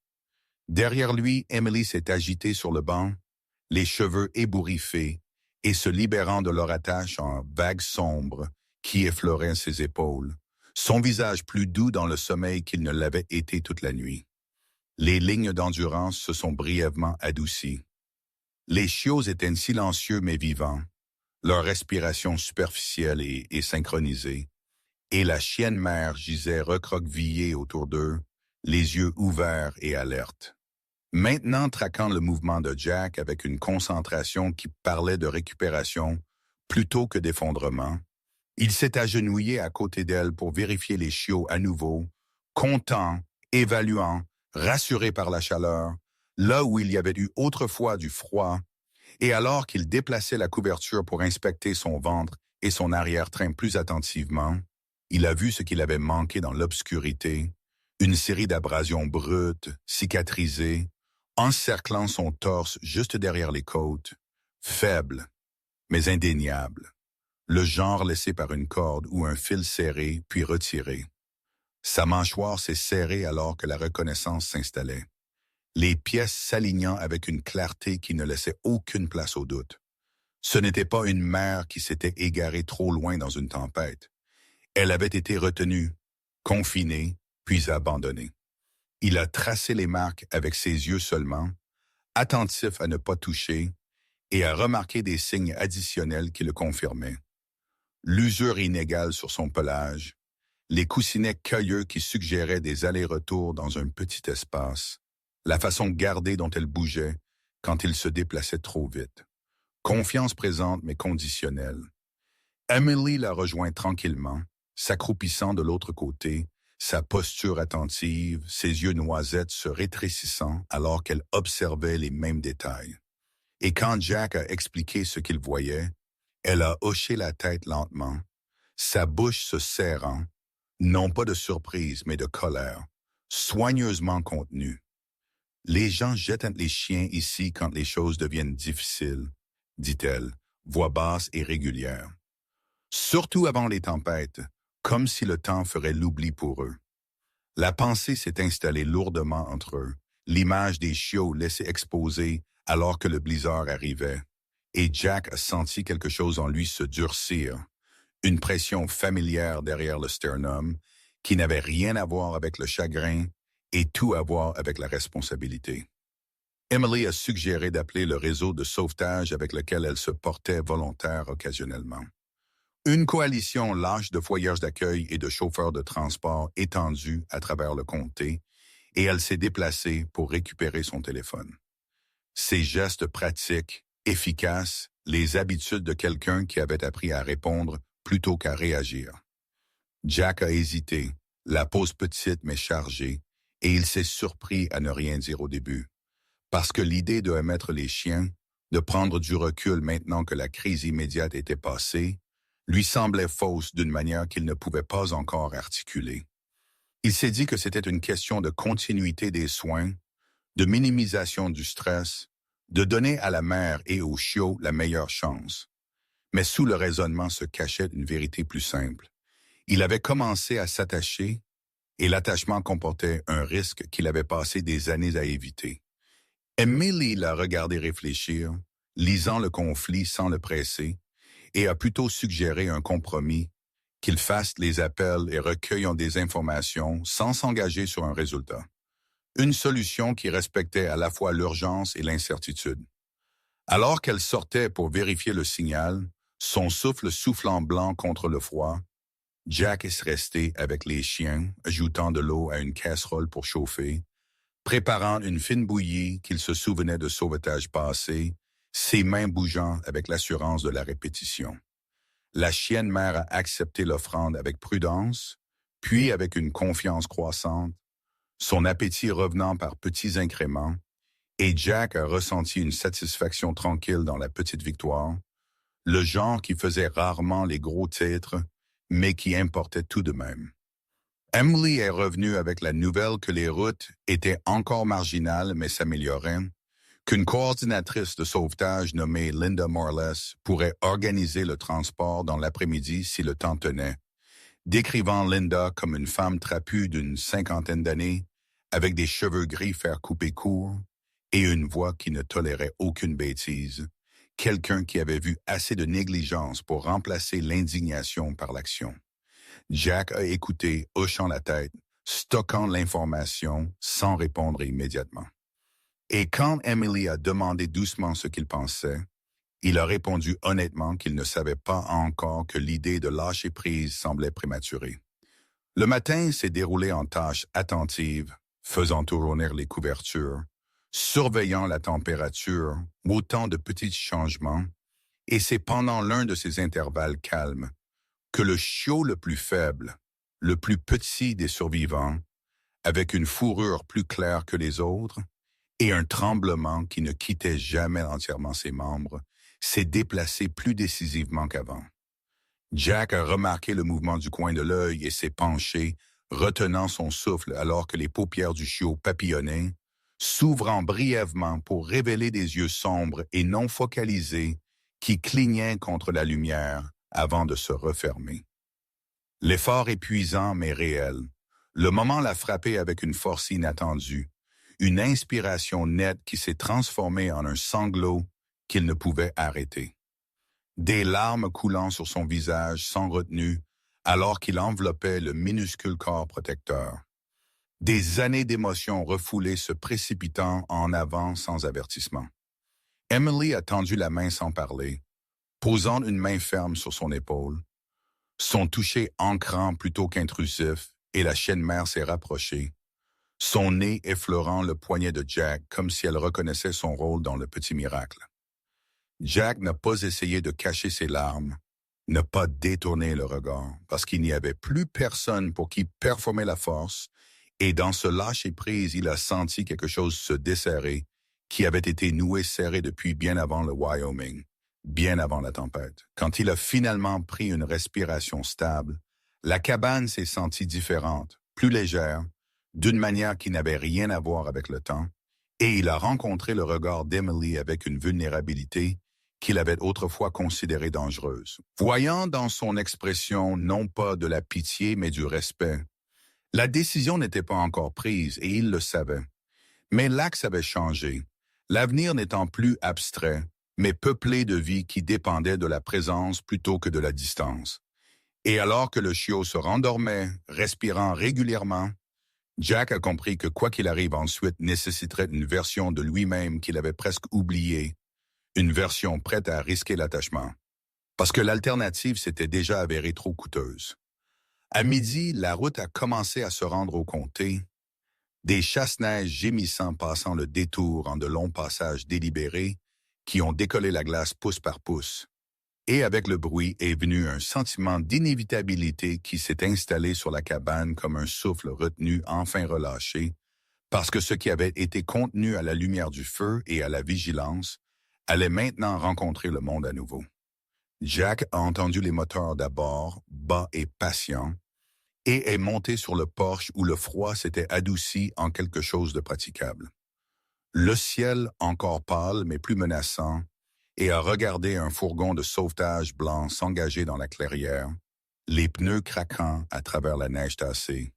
Derrière lui, Emily s'est agitée sur le banc, les cheveux ébouriffés et se libérant de leur attache en vagues sombres qui effleuraient ses épaules, son visage plus doux dans le sommeil qu'il ne l'avait été toute la nuit. Les lignes d'endurance se sont brièvement adoucies. Les chiots étaient silencieux mais vivants, leur respiration superficielle et synchronisée, et la chienne mère gisait recroquevillée autour d'eux, les yeux ouverts et alertes. Maintenant traquant le mouvement de Jack avec une concentration qui parlait de récupération plutôt que d'effondrement, il s'est agenouillé à côté d'elle pour vérifier les chiots à nouveau, content, évaluant, rassuré par la chaleur, là où il y avait eu autrefois du froid, et alors qu'il déplaçait la couverture pour inspecter son ventre et son arrière-train plus attentivement, il a vu ce qu'il avait manqué dans l'obscurité, une série d'abrasions brutes, cicatrisées, encerclant son torse juste derrière les côtes, faible, mais indéniable, le genre laissé par une corde ou un fil serré puis retiré. Sa mâchoire s'est serrée alors que la reconnaissance s'installait, les pièces s'alignant avec une clarté qui ne laissait aucune place au doute. Ce n'était pas une mère qui s'était égarée trop loin dans une tempête. Elle avait été retenue, confinée, puis abandonnée. Il a tracé les marques avec ses yeux seulement, attentif à ne pas toucher, et a remarqué des signes additionnels qui le confirmaient. L'usure inégale sur son pelage, les coussinets cueilleux qui suggéraient des allers-retours dans un petit espace, la façon gardée dont elle bougeait quand il se déplaçait trop vite. Confiance présente mais conditionnelle. Emily la rejoint tranquillement, s'accroupissant de l'autre côté, sa posture attentive, ses yeux noisettes se rétrécissant alors qu'elle observait les mêmes détails. Et quand Jack a expliqué ce qu'il voyait, elle a hoché la tête lentement, sa bouche se serrant, non pas de surprise mais de colère, soigneusement contenue. Les gens jettent les chiens ici quand les choses deviennent difficiles, dit-elle, voix basse et régulière. Surtout avant les tempêtes, comme si le temps ferait l'oubli pour eux. La pensée s'est installée lourdement entre eux, l'image des chiots laissés exposés alors que le blizzard arrivait, et Jack a senti quelque chose en lui se durcir, une pression familière derrière le sternum qui n'avait rien à voir avec le chagrin et tout à voir avec la responsabilité. Emily a suggéré d'appeler le réseau de sauvetage avec lequel elle se portait volontaire occasionnellement. Une coalition lâche de foyers d'accueil et de chauffeurs de transport étendus à travers le comté, et elle s'est déplacée pour récupérer son téléphone. Ses gestes pratiques, efficaces, les habitudes de quelqu'un qui avait appris à répondre plutôt qu'à réagir. Jack a hésité, la pose petite mais chargée, et il s'est surpris à ne rien dire au début. Parce que l'idée de mettre les chiens, de prendre du recul maintenant que la crise immédiate était passée, lui semblait fausse d'une manière qu'il ne pouvait pas encore articuler. Il s'est dit que c'était une question de continuité des soins, de minimisation du stress, de donner à la mère et aux chiots la meilleure chance. Mais sous le raisonnement se cachait une vérité plus simple. Il avait commencé à s'attacher, et l'attachement comportait un risque qu'il avait passé des années à éviter. Emily l'a regardé réfléchir, lisant le conflit sans le presser, et a plutôt suggéré un compromis, qu'il fasse les appels et recueillant des informations sans s'engager sur un résultat. Une solution qui respectait à la fois l'urgence et l'incertitude. Alors qu'elle sortait pour vérifier le signal, son souffle soufflant blanc contre le froid, Jack est resté avec les chiens, ajoutant de l'eau à une casserole pour chauffer, préparant une fine bouillie qu'il se souvenait de sauvetage passé, ses mains bougeant avec l'assurance de la répétition. La chienne mère a accepté l'offrande avec prudence, puis avec une confiance croissante, son appétit revenant par petits incréments, et Jack a ressenti une satisfaction tranquille dans la petite victoire, le genre qui faisait rarement les gros titres, mais qui importait tout de même. Emily est revenue avec la nouvelle que les routes étaient encore marginales mais s'amélioraient, qu'une coordinatrice de sauvetage nommée Linda Morales pourrait organiser le transport dans l'après-midi si le temps tenait, décrivant Linda comme une femme trapue d'une cinquantaine d'années, avec des cheveux gris faire couper court et une voix qui ne tolérait aucune bêtise, quelqu'un qui avait vu assez de négligence pour remplacer l'indignation par l'action. Jack a écouté, hochant la tête, stockant l'information sans répondre immédiatement. Et quand Emily a demandé doucement ce qu'il pensait, il a répondu honnêtement qu'il ne savait pas encore que l'idée de lâcher prise semblait prématurée. Le matin s'est déroulé en tâches attentives, faisant tourner les couvertures, surveillant la température, autant de petits changements, et c'est pendant l'un de ces intervalles calmes que le chiot le plus faible, le plus petit des survivants, avec une fourrure plus claire que les autres, et un tremblement qui ne quittait jamais entièrement ses membres, s'est déplacé plus décisivement qu'avant. Jack a remarqué le mouvement du coin de l'œil et s'est penché, retenant son souffle alors que les paupières du chiot papillonnaient, s'ouvrant brièvement pour révéler des yeux sombres et non focalisés qui clignaient contre la lumière avant de se refermer. L'effort épuisant mais réel, le moment l'a frappé avec une force inattendue, une inspiration nette qui s'est transformée en un sanglot qu'il ne pouvait arrêter. Des larmes coulant sur son visage sans retenue alors qu'il enveloppait le minuscule corps protecteur. Des années d'émotions refoulées se précipitant en avant sans avertissement. Emily a tendu la main sans parler, posant une main ferme sur son épaule. Son toucher ancrant plutôt qu'intrusif, et la chienne mère s'est rapprochée, son nez effleurant le poignet de Jack comme si elle reconnaissait son rôle dans le petit miracle. Jack n'a pas essayé de cacher ses larmes, n'a pas détourné le regard, parce qu'il n'y avait plus personne pour qui performer la force, et dans ce lâcher-prise, il a senti quelque chose se desserrer, qui avait été noué serré depuis bien avant le Wyoming, bien avant la tempête. Quand il a finalement pris une respiration stable, la cabane s'est sentie différente, plus légère, d'une manière qui n'avait rien à voir avec le temps, et il a rencontré le regard d'Emily avec une vulnérabilité qu'il avait autrefois considérée dangereuse. Voyant dans son expression non pas de la pitié mais du respect, la décision n'était pas encore prise et il le savait. Mais l'axe avait changé, l'avenir n'étant plus abstrait, mais peuplé de vie qui dépendait de la présence plutôt que de la distance. Et alors que le chiot se rendormait, respirant régulièrement, Jack a compris que quoi qu'il arrive ensuite nécessiterait une version de lui-même qu'il avait presque oubliée, une version prête à risquer l'attachement. Parce que l'alternative s'était déjà avérée trop coûteuse. À midi, la route a commencé à se rendre au comté, des chasse-neige gémissants passant le détour en de longs passages délibérés qui ont décollé la glace pouce par pouce. Et avec le bruit est venu un sentiment d'inévitabilité qui s'est installé sur la cabane comme un souffle retenu enfin relâché, parce que ce qui avait été contenu à la lumière du feu et à la vigilance allait maintenant rencontrer le monde à nouveau. Jack a entendu les moteurs d'abord, bas et patients, et est monté sur le porche où le froid s'était adouci en quelque chose de praticable. Le ciel, encore pâle mais plus menaçant, et a regardé un fourgon de sauvetage blanc s'engager dans la clairière, les pneus craquant à travers la neige tassée.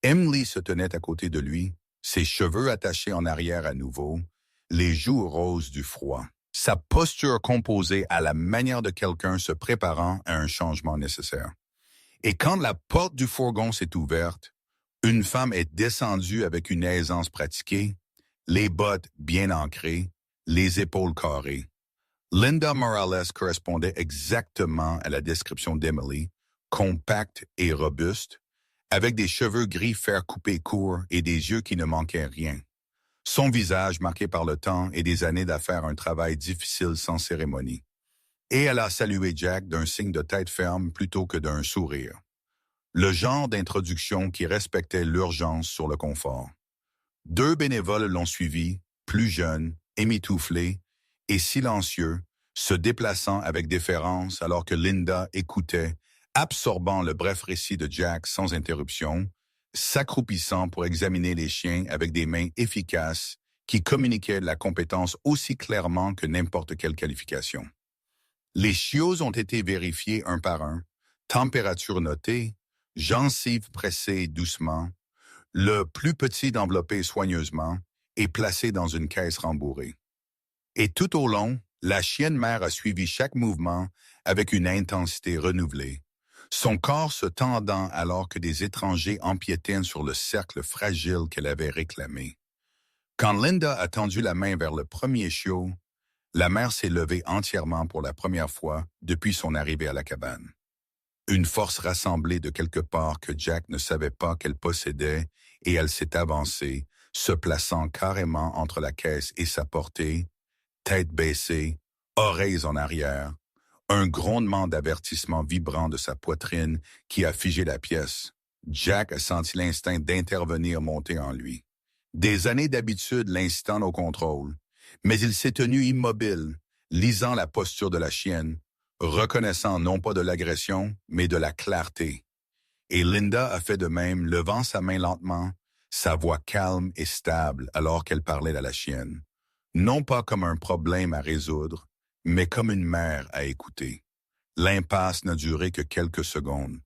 Emily se tenait à côté de lui, ses cheveux attachés en arrière à nouveau, les joues roses du froid, sa posture composée à la manière de quelqu'un se préparant à un changement nécessaire. Et quand la porte du fourgon s'est ouverte, une femme est descendue avec une aisance pratiquée, les bottes bien ancrées, les épaules carrées. Linda Morales correspondait exactement à la description d'Emily, compacte et robuste, avec des cheveux gris fer coupés courts et des yeux qui ne manquaient rien. Son visage marqué par le temps et des années d'à faire un travail difficile sans cérémonie. Et elle a salué Jack d'un signe de tête ferme plutôt que d'un sourire. Le genre d'introduction qui respectait l'urgence sur le confort. 2 bénévoles l'ont suivi, plus jeunes, émitouflés et silencieux, se déplaçant avec déférence alors que Linda écoutait, absorbant le bref récit de Jack sans interruption, s'accroupissant pour examiner les chiens avec des mains efficaces qui communiquait la compétence aussi clairement que n'importe quelle qualification. Les chiots ont été vérifiés un par un, température notée, gencives pressées doucement, le plus petit enveloppé soigneusement et placé dans une caisse rembourrée. Et tout au long, la chienne mère a suivi chaque mouvement avec une intensité renouvelée, son corps se tendant alors que des étrangers empiétaient sur le cercle fragile qu'elle avait réclamé. Quand Linda a tendu la main vers le premier chiot, la mère s'est levée entièrement pour la première fois depuis son arrivée à la cabane. Une force rassemblée de quelque part que Jack ne savait pas qu'elle possédait, et elle s'est avancée, se plaçant carrément entre la caisse et sa portée, tête baissée, oreilles en arrière, un grondement d'avertissement vibrant de sa poitrine qui a figé la pièce. Jack a senti l'instinct d'intervenir monter en lui. Des années d'habitude l'incitant au contrôle, mais il s'est tenu immobile, lisant la posture de la chienne, reconnaissant non pas de l'agression, mais de la clarté. Et Linda a fait de même, levant sa main lentement, sa voix calme et stable alors qu'elle parlait à la chienne. Non pas comme un problème à résoudre, mais comme une mère à écouter. L'impasse n'a duré que quelques secondes.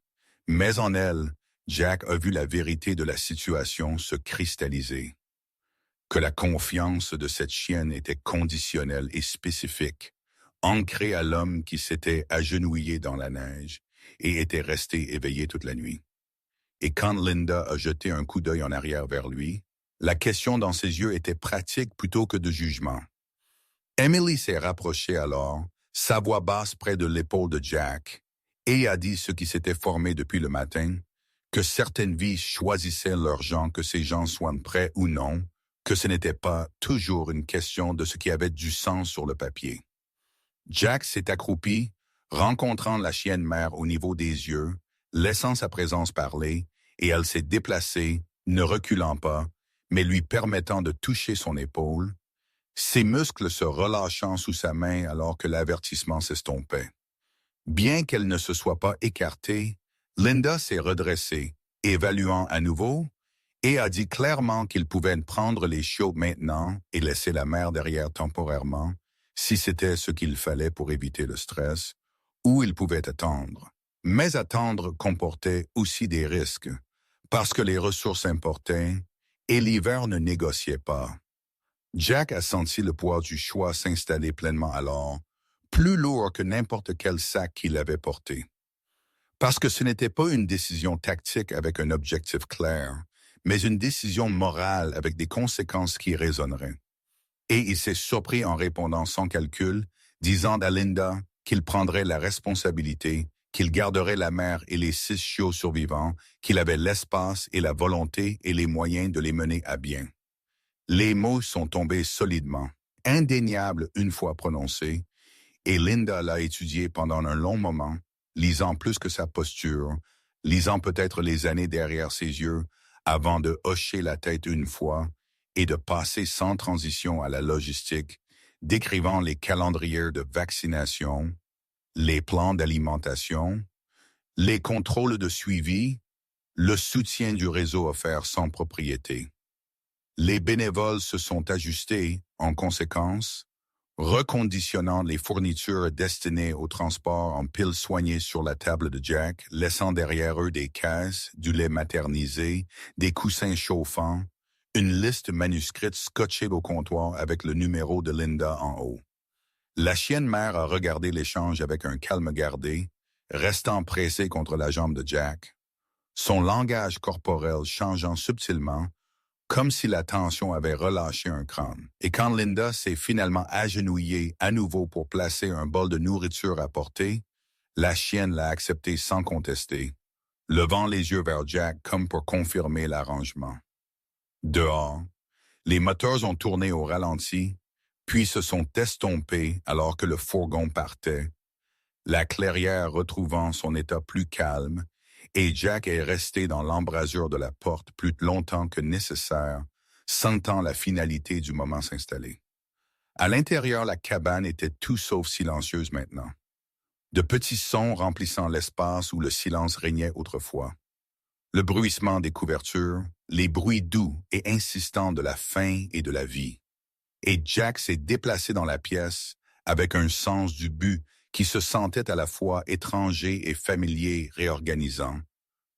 Mais en elle, Jack a vu la vérité de la situation se cristalliser. Que la confiance de cette chienne était conditionnelle et spécifique, ancrée à l'homme qui s'était agenouillé dans la neige et était resté éveillé toute la nuit. Et quand Linda a jeté un coup d'œil en arrière vers lui, la question dans ses yeux était pratique plutôt que de jugement. Emily s'est rapprochée alors, sa voix basse près de l'épaule de Jack, et a dit ce qui s'était formé depuis le matin, que certaines vies choisissaient leurs gens, que ces gens soient prêts ou non, que ce n'était pas toujours une question de ce qui avait du sens sur le papier. Jack s'est accroupi, rencontrant la chienne mère au niveau des yeux, laissant sa présence parler, et elle s'est déplacée, ne reculant pas, mais lui permettant de toucher son épaule, ses muscles se relâchant sous sa main alors que l'avertissement s'estompait. Bien qu'elle ne se soit pas écartée, Linda s'est redressée, évaluant à nouveau, et a dit clairement qu'il pouvait prendre les chiots maintenant et laisser la mère derrière temporairement, si c'était ce qu'il fallait pour éviter le stress, ou il pouvait attendre. Mais attendre comportait aussi des risques, parce que les ressources importaient, et l'hiver ne négociait pas. Jack a senti le poids du choix s'installer pleinement alors, plus lourd que n'importe quel sac qu'il avait porté. Parce que ce n'était pas une décision tactique avec un objectif clair, mais une décision morale avec des conséquences qui résonneraient. Et il s'est surpris en répondant sans calcul, disant à Linda qu'il prendrait la responsabilité, qu'il garderait la mère et les 6 chiots survivants, qu'il avait l'espace et la volonté et les moyens de les mener à bien. Les mots sont tombés solidement, indéniables une fois prononcés, et Linda l'a étudié pendant un long moment, lisant plus que sa posture, lisant peut-être les années derrière ses yeux, avant de hocher la tête une fois et de passer sans transition à la logistique, décrivant les calendriers de vaccination, les plans d'alimentation, les contrôles de suivi, le soutien du réseau offert sans propriété. Les bénévoles se sont ajustés, en conséquence, reconditionnant les fournitures destinées au transport en piles soignées sur la table de Jack, laissant derrière eux des caisses, du lait maternisé, des coussins chauffants, une liste manuscrite scotchée au comptoir avec le numéro de Linda en haut. La chienne mère a regardé l'échange avec un calme gardé, restant pressée contre la jambe de Jack, son langage corporel changeant subtilement, comme si la tension avait relâché un crâne. Et quand Linda s'est finalement agenouillée à nouveau pour placer un bol de nourriture à portée, la chienne l'a accepté sans contester, levant les yeux vers Jack comme pour confirmer l'arrangement. Dehors, les moteurs ont tourné au ralenti, puis se sont estompés alors que le fourgon partait, la clairière retrouvant son état plus calme, et Jack est resté dans l'embrasure de la porte plus longtemps que nécessaire, sentant la finalité du moment s'installer. À l'intérieur, la cabane était tout sauf silencieuse maintenant. De petits sons remplissant l'espace où le silence régnait autrefois. Le bruissement des couvertures, les bruits doux et insistants de la faim et de la vie. Et Jack s'est déplacé dans la pièce avec un sens du but qui se sentait à la fois étranger et familier, réorganisant,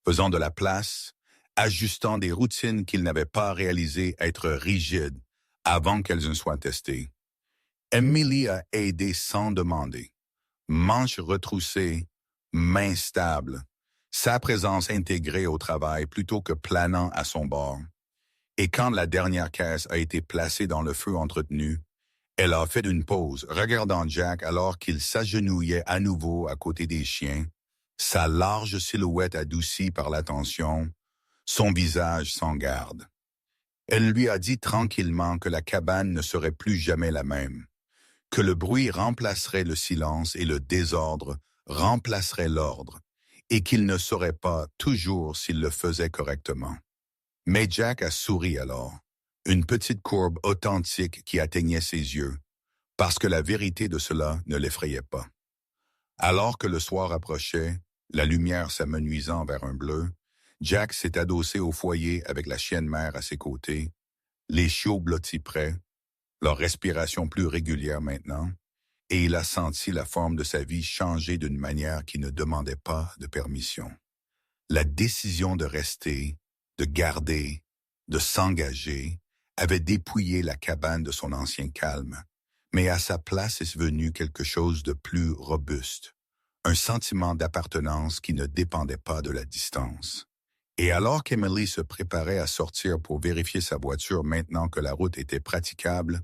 faisant de la place, ajustant des routines qu'il n'avait pas réalisées être rigides avant qu'elles ne soient testées. Emily a aidé sans demander. Manches retroussées, mains stables, sa présence intégrée au travail plutôt que planant à son bord. Et quand la dernière caisse a été placée dans le feu entretenu, elle a fait une pause, regardant Jack alors qu'il s'agenouillait à nouveau à côté des chiens, sa large silhouette adoucie par l'attention, son visage sans garde. Elle lui a dit tranquillement que la cabane ne serait plus jamais la même, que le bruit remplacerait le silence et le désordre remplacerait l'ordre, et qu'il ne saurait pas toujours s'il le faisait correctement. Mais Jack a souri alors, une petite courbe authentique qui atteignait ses yeux, parce que la vérité de cela ne l'effrayait pas. Alors que le soir approchait, la lumière s'amenuisant vers un bleu, Jack s'est adossé au foyer avec la chienne mère à ses côtés, les chiots blottis près, leur respiration plus régulière maintenant, et il a senti la forme de sa vie changer d'une manière qui ne demandait pas de permission. La décision de rester, de garder, de s'engager, avait dépouillé la cabane de son ancien calme, mais à sa place est venu quelque chose de plus robuste, un sentiment d'appartenance qui ne dépendait pas de la distance. Et alors qu'Emily se préparait à sortir pour vérifier sa voiture maintenant que la route était praticable,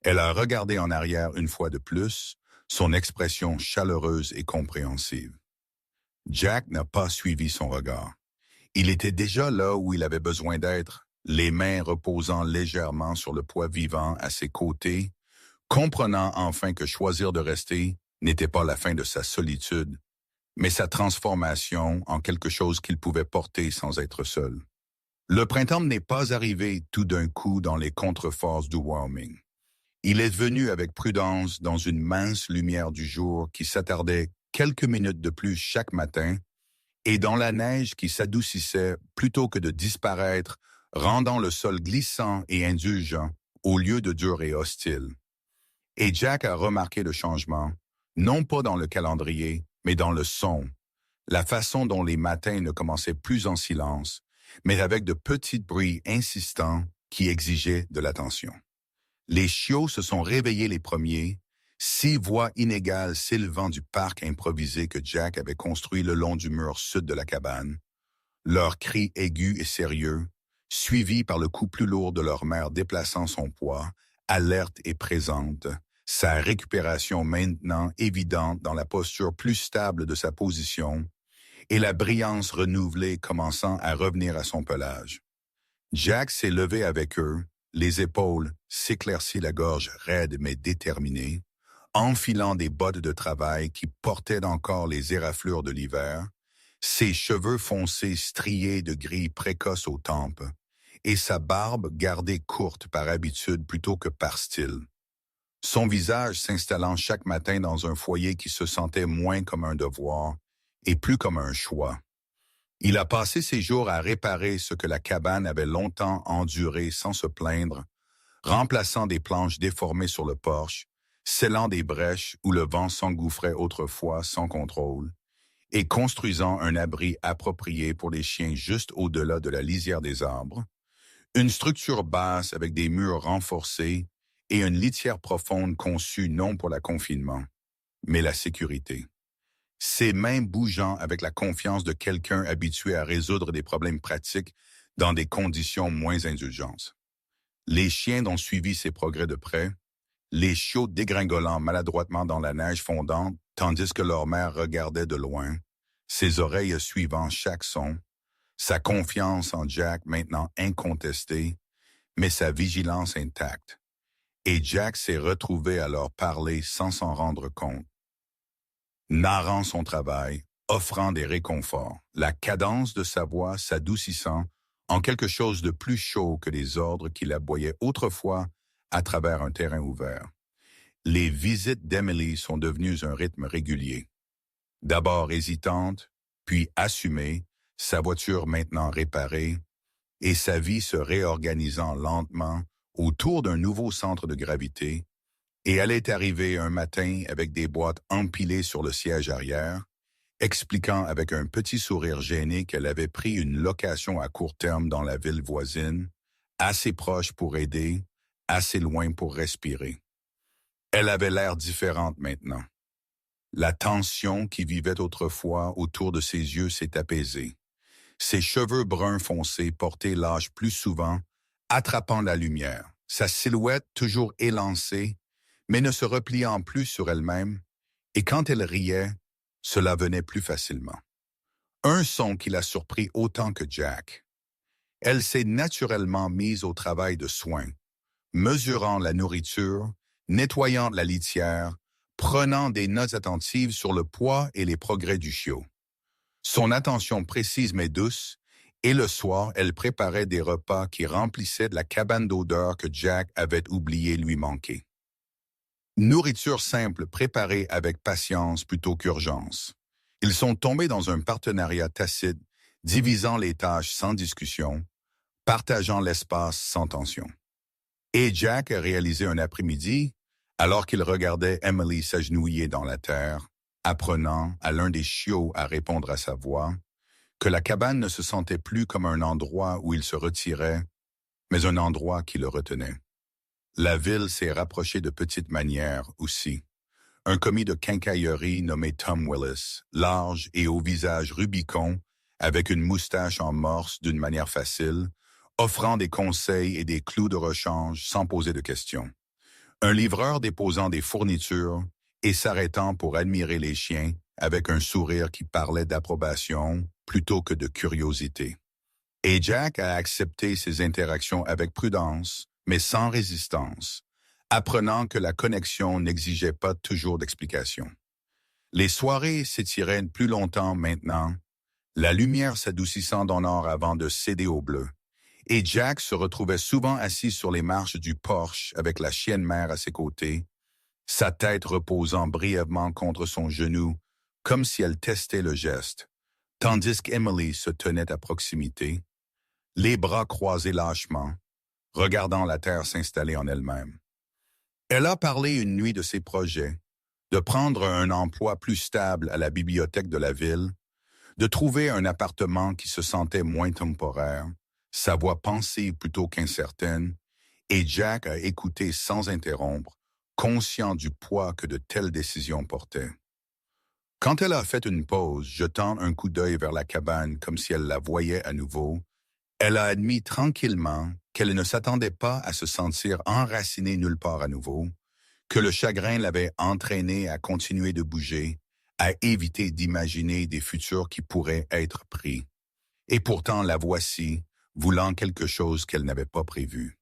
elle a regardé en arrière une fois de plus, son expression chaleureuse et compréhensive. Jack n'a pas suivi son regard. Il était déjà là où il avait besoin d'être, les mains reposant légèrement sur le poids vivant à ses côtés, comprenant enfin que choisir de rester n'était pas la fin de sa solitude, mais sa transformation en quelque chose qu'il pouvait porter sans être seul. Le printemps n'est pas arrivé tout d'un coup dans les contreforces du Wyoming. Il est venu avec prudence dans une mince lumière du jour qui s'attardait quelques minutes de plus chaque matin, et dans la neige qui s'adoucissait plutôt que de disparaître, rendant le sol glissant et indulgent au lieu de dur et hostile. Et Jack a remarqué le changement, non pas dans le calendrier, mais dans le son, la façon dont les matins ne commençaient plus en silence, mais avec de petits bruits insistants qui exigeaient de l'attention. Les chiots se sont réveillés les premiers, 6 voix inégales s'élevant du parc improvisé que Jack avait construit le long du mur sud de la cabane, leurs cris aigus et sérieux, suivis par le coup plus lourd de leur mère déplaçant son poids, alerte et présente, sa récupération maintenant évidente dans la posture plus stable de sa position, et la brillance renouvelée commençant à revenir à son pelage. Jack s'est levé avec eux, les épaules, s'éclaircit la gorge raide mais déterminée, enfilant des bottes de travail qui portaient encore les éraflures de l'hiver, ses cheveux foncés striés de gris précoce aux tempes, et sa barbe gardée courte par habitude plutôt que par style. Son visage s'installant chaque matin dans un foyer qui se sentait moins comme un devoir et plus comme un choix. Il a passé ses jours à réparer ce que la cabane avait longtemps enduré sans se plaindre, remplaçant des planches déformées sur le porche, scellant des brèches où le vent s'engouffrait autrefois sans contrôle, et construisant un abri approprié pour les chiens juste au-delà de la lisière des arbres, une structure basse avec des murs renforcés et une litière profonde conçue non pour le confinement, mais la sécurité. Ses mains bougeant avec la confiance de quelqu'un habitué à résoudre des problèmes pratiques dans des conditions moins indulgentes. Les chiens ont suivi ses progrès de près, les chiots dégringolant maladroitement dans la neige fondante, tandis que leur mère regardait de loin, ses oreilles suivant chaque son, sa confiance en Jack maintenant incontestée, mais sa vigilance intacte. Et Jack s'est retrouvé à leur parler sans s'en rendre compte, narrant son travail, offrant des réconforts, la cadence de sa voix s'adoucissant en quelque chose de plus chaud que les ordres qu'il aboyait autrefois à travers un terrain ouvert. Les visites d'Emily sont devenues un rythme régulier. D'abord hésitante, puis assumée, sa voiture maintenant réparée, et sa vie se réorganisant lentement autour d'un nouveau centre de gravité, et elle est arrivée un matin avec des boîtes empilées sur le siège arrière, expliquant avec un petit sourire gêné qu'elle avait pris une location à court terme dans la ville voisine, assez proche pour aider, assez loin pour respirer. Elle avait l'air différente maintenant. La tension qui vivait autrefois autour de ses yeux s'est apaisée. Ses cheveux bruns foncés portés l'âge plus souvent, attrapant la lumière, sa silhouette toujours élancée, mais ne se repliant plus sur elle-même, et quand elle riait, cela venait plus facilement. Un son qui l'a surpris autant que Jack. Elle s'est naturellement mise au travail de soins, mesurant la nourriture, nettoyant la litière, prenant des notes attentives sur le poids et les progrès du chiot. Son attention précise mais douce, et le soir, elle préparait des repas qui remplissaient de la cabane d'odeur que Jack avait oublié lui manquer. Nourriture simple préparée avec patience plutôt qu'urgence. Ils sont tombés dans un partenariat tacite, divisant les tâches sans discussion, partageant l'espace sans tension. Et Jack a réalisé un après-midi, alors qu'il regardait Emily s'agenouiller dans la terre, apprenant à l'un des chiots à répondre à sa voix, que la cabane ne se sentait plus comme un endroit où il se retirait, mais un endroit qui le retenait. La ville s'est rapprochée de petites manières aussi. Un commis de quincaillerie nommé Tom Willis, large et au visage rubicond, avec une moustache en morse d'une manière facile, offrant des conseils et des clous de rechange sans poser de questions. Un livreur déposant des fournitures et s'arrêtant pour admirer les chiens avec un sourire qui parlait d'approbation plutôt que de curiosité. Et Jack a accepté ces interactions avec prudence, mais sans résistance, apprenant que la connexion n'exigeait pas toujours d'explication. Les soirées s'étiraient plus longtemps maintenant, la lumière s'adoucissant dans nord avant de céder au bleu, et Jack se retrouvait souvent assis sur les marches du porche avec la chienne mère à ses côtés, sa tête reposant brièvement contre son genou, comme si elle testait le geste, tandis qu'Emily se tenait à proximité, les bras croisés lâchement, regardant la terre s'installer en elle-même. Elle a parlé une nuit de ses projets, de prendre un emploi plus stable à la bibliothèque de la ville, de trouver un appartement qui se sentait moins temporaire, sa voix pensive plutôt qu'incertaine, et Jack a écouté sans interrompre, conscient du poids que de telles décisions portaient. Quand elle a fait une pause, jetant un coup d'œil vers la cabane comme si elle la voyait à nouveau, elle a admis tranquillement qu'elle ne s'attendait pas à se sentir enracinée nulle part à nouveau, que le chagrin l'avait entraînée à continuer de bouger, à éviter d'imaginer des futurs qui pourraient être pris. Et pourtant la voici, voulant quelque chose qu'elle n'avait pas prévu.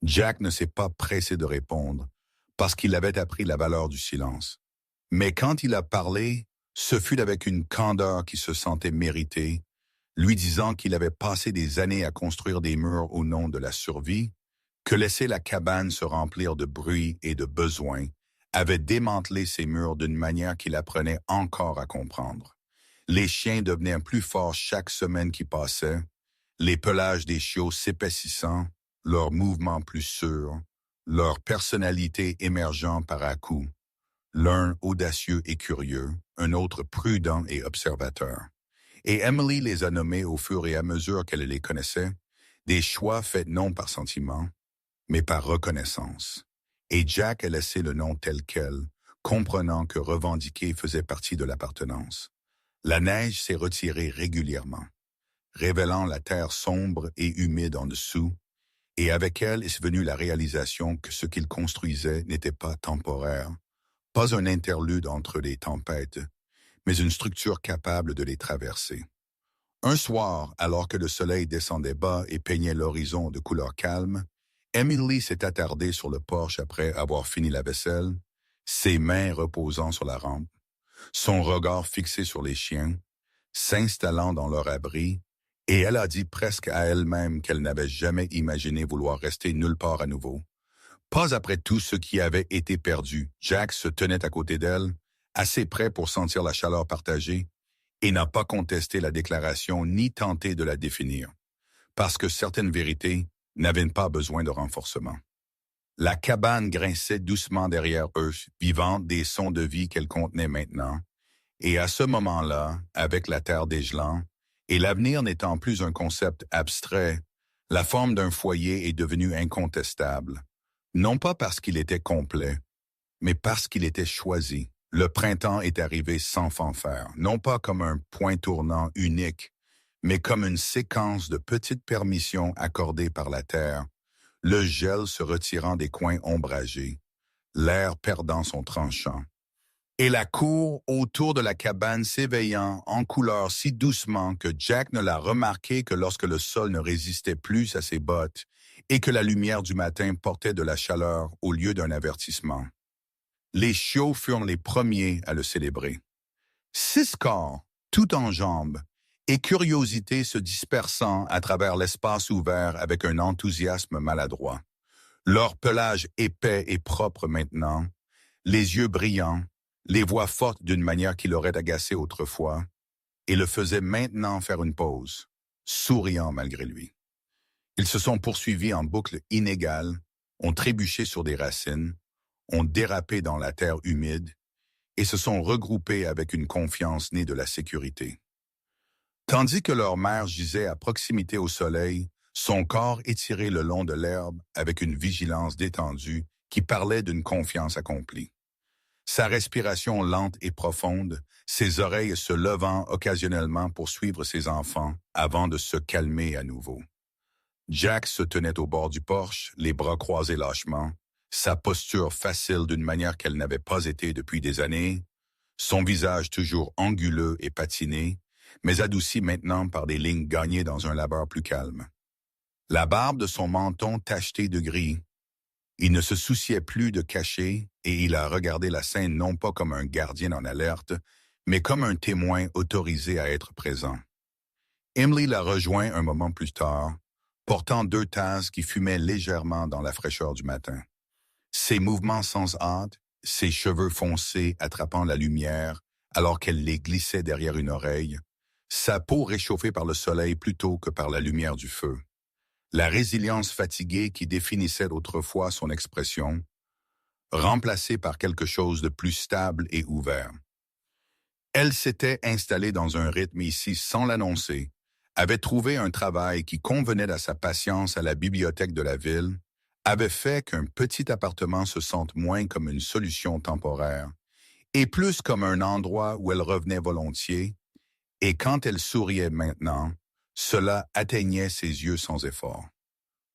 Jack ne s'est pas pressé de répondre, parce qu'il avait appris la valeur du silence. Mais quand il a parlé, ce fut avec une candeur qui se sentait méritée, lui disant qu'il avait passé des années à construire des murs au nom de la survie, que laisser la cabane se remplir de bruit et de besoins avait démantelé ces murs d'une manière qu'il apprenait encore à comprendre. Les chiens devenaient plus forts chaque semaine qui passait, les pelages des chiots s'épaississant, leurs mouvements plus sûrs, leur personnalité émergeant par à-coups, l'un audacieux et curieux, un autre prudent et observateur. Et Emily les a nommés au fur et à mesure qu'elle les connaissait, des choix faits non par sentiment, mais par reconnaissance. Et Jack a laissé le nom tel quel, comprenant que revendiquer faisait partie de l'appartenance. La neige s'est retirée régulièrement, révélant la terre sombre et humide en dessous, et avec elle est venue la réalisation que ce qu'il construisait n'était pas temporaire, pas un interlude entre les tempêtes, mais une structure capable de les traverser. Un soir, alors que le soleil descendait bas et peignait l'horizon de couleur calme, Emily s'est attardée sur le porche après avoir fini la vaisselle, ses mains reposant sur la rampe, son regard fixé sur les chiens, s'installant dans leur abri, et elle a dit presque à elle-même qu'elle n'avait jamais imaginé vouloir rester nulle part à nouveau. Pas après tout ce qui avait été perdu. Jack se tenait à côté d'elle, assez près pour sentir la chaleur partagée, et n'a pas contesté la déclaration ni tenté de la définir. Parce que certaines vérités, n'avaient pas besoin de renforcement. La cabane grinçait doucement derrière eux, vivant des sons de vie qu'elle contenait maintenant. Et à ce moment-là, avec la terre dégelant, et l'avenir n'étant plus un concept abstrait, la forme d'un foyer est devenue incontestable. Non pas parce qu'il était complet, mais parce qu'il était choisi. Le printemps est arrivé sans fanfare, non pas comme un point tournant unique, mais comme une séquence de petites permissions accordées par la terre, le gel se retirant des coins ombragés, l'air perdant son tranchant. Et la cour autour de la cabane s'éveillant en couleur si doucement que Jack ne l'a remarqué que lorsque le sol ne résistait plus à ses bottes et que la lumière du matin portait de la chaleur au lieu d'un avertissement. Les chiots furent les premiers à le célébrer. 6 corps, tout en jambes, et curiosité se dispersant à travers l'espace ouvert avec un enthousiasme maladroit. Leur pelage épais et propre maintenant, les yeux brillants, les voix fortes d'une manière qui l'aurait agacé autrefois, et le faisait maintenant faire une pause, souriant malgré lui. Ils se sont poursuivis en boucle inégale, ont trébuché sur des racines, ont dérapé dans la terre humide, et se sont regroupés avec une confiance née de la sécurité. Tandis que leur mère gisait à proximité au soleil, son corps étiré le long de l'herbe avec une vigilance détendue qui parlait d'une confiance accomplie. Sa respiration lente et profonde, ses oreilles se levant occasionnellement pour suivre ses enfants avant de se calmer à nouveau. Jack se tenait au bord du porche, les bras croisés lâchement, sa posture facile d'une manière qu'elle n'avait pas été depuis des années, son visage toujours anguleux et patiné, mais adouci maintenant par des lignes gagnées dans un labeur plus calme. La barbe de son menton tachetée de gris. Il ne se souciait plus de cacher et il a regardé la scène non pas comme un gardien en alerte, mais comme un témoin autorisé à être présent. Emily l'a rejoint un moment plus tard, portant 2 tasses qui fumaient légèrement dans la fraîcheur du matin. Ses mouvements sans hâte, ses cheveux foncés attrapant la lumière alors qu'elle les glissait derrière une oreille, sa peau réchauffée par le soleil plutôt que par la lumière du feu. La résilience fatiguée qui définissait autrefois son expression, remplacée par quelque chose de plus stable et ouvert. Elle s'était installée dans un rythme ici sans l'annoncer, avait trouvé un travail qui convenait à sa patience à la bibliothèque de la ville, avait fait qu'un petit appartement se sente moins comme une solution temporaire, et plus comme un endroit où elle revenait volontiers, et quand elle souriait maintenant, cela atteignait ses yeux sans effort.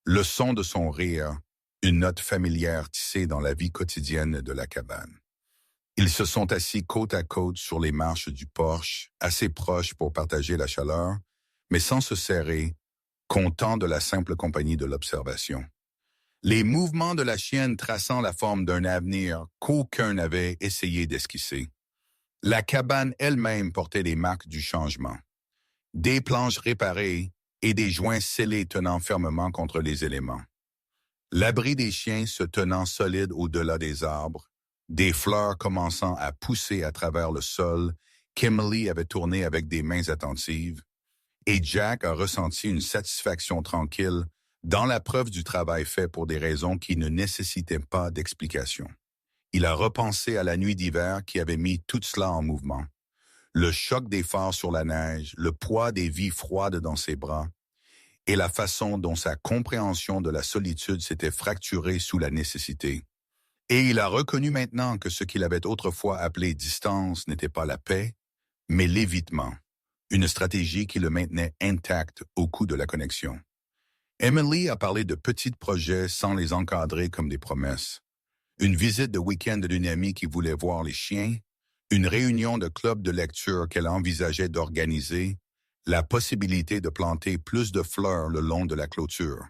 Le son de son rire, une note familière tissée dans la vie quotidienne de la cabane. Ils se sont assis côte à côte sur les marches du porche, assez proches pour partager la chaleur, mais sans se serrer, contents de la simple compagnie de l'observation. Les mouvements de la chienne traçant la forme d'un avenir qu'aucun n'avait essayé d'esquisser. La cabane elle-même portait les marques du changement. Des planches réparées et des joints scellés tenant fermement contre les éléments. L'abri des chiens se tenant solide au-delà des arbres, des fleurs commençant à pousser à travers le sol qu'Emily avait tourné avec des mains attentives, et Jack a ressenti une satisfaction tranquille dans la preuve du travail fait pour des raisons qui ne nécessitaient pas d'explication. Il a repensé à la nuit d'hiver qui avait mis tout cela en mouvement. Le choc des phares sur la neige, le poids des vies froides dans ses bras, et la façon dont sa compréhension de la solitude s'était fracturée sous la nécessité. Et il a reconnu maintenant que ce qu'il avait autrefois appelé distance n'était pas la paix, mais l'évitement, une stratégie qui le maintenait intact au coup de la connexion. Emily a parlé de petits projets sans les encadrer comme des promesses. Une visite de week-end d'une amie qui voulait voir les chiens, une réunion de club de lecture qu'elle envisageait d'organiser, la possibilité de planter plus de fleurs le long de la clôture.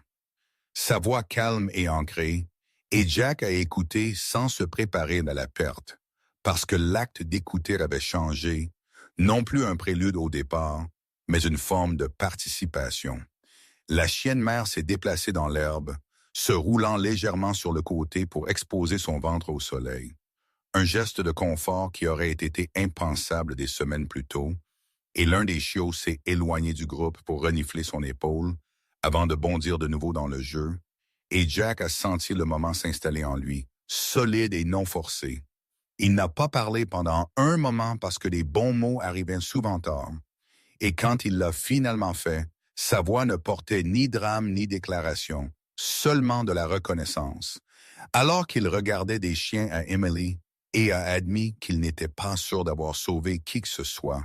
Sa voix calme et ancrée, et Jack a écouté sans se préparer à la perte, parce que l'acte d'écouter avait changé, non plus un prélude au départ, mais une forme de participation. La chienne mère s'est déplacée dans l'herbe, se roulant légèrement sur le côté pour exposer son ventre au soleil. Un geste de confort qui aurait été impensable des semaines plus tôt, et l'un des chiots s'est éloigné du groupe pour renifler son épaule, avant de bondir de nouveau dans le jeu, et Jack a senti le moment s'installer en lui, solide et non forcé. Il n'a pas parlé pendant un moment parce que les bons mots arrivaient souvent tard. Et quand il l'a finalement fait, sa voix ne portait ni drame ni déclaration, seulement de la reconnaissance. Alors qu'il regardait des chiens à Emily et a admis qu'il n'était pas sûr d'avoir sauvé qui que ce soit,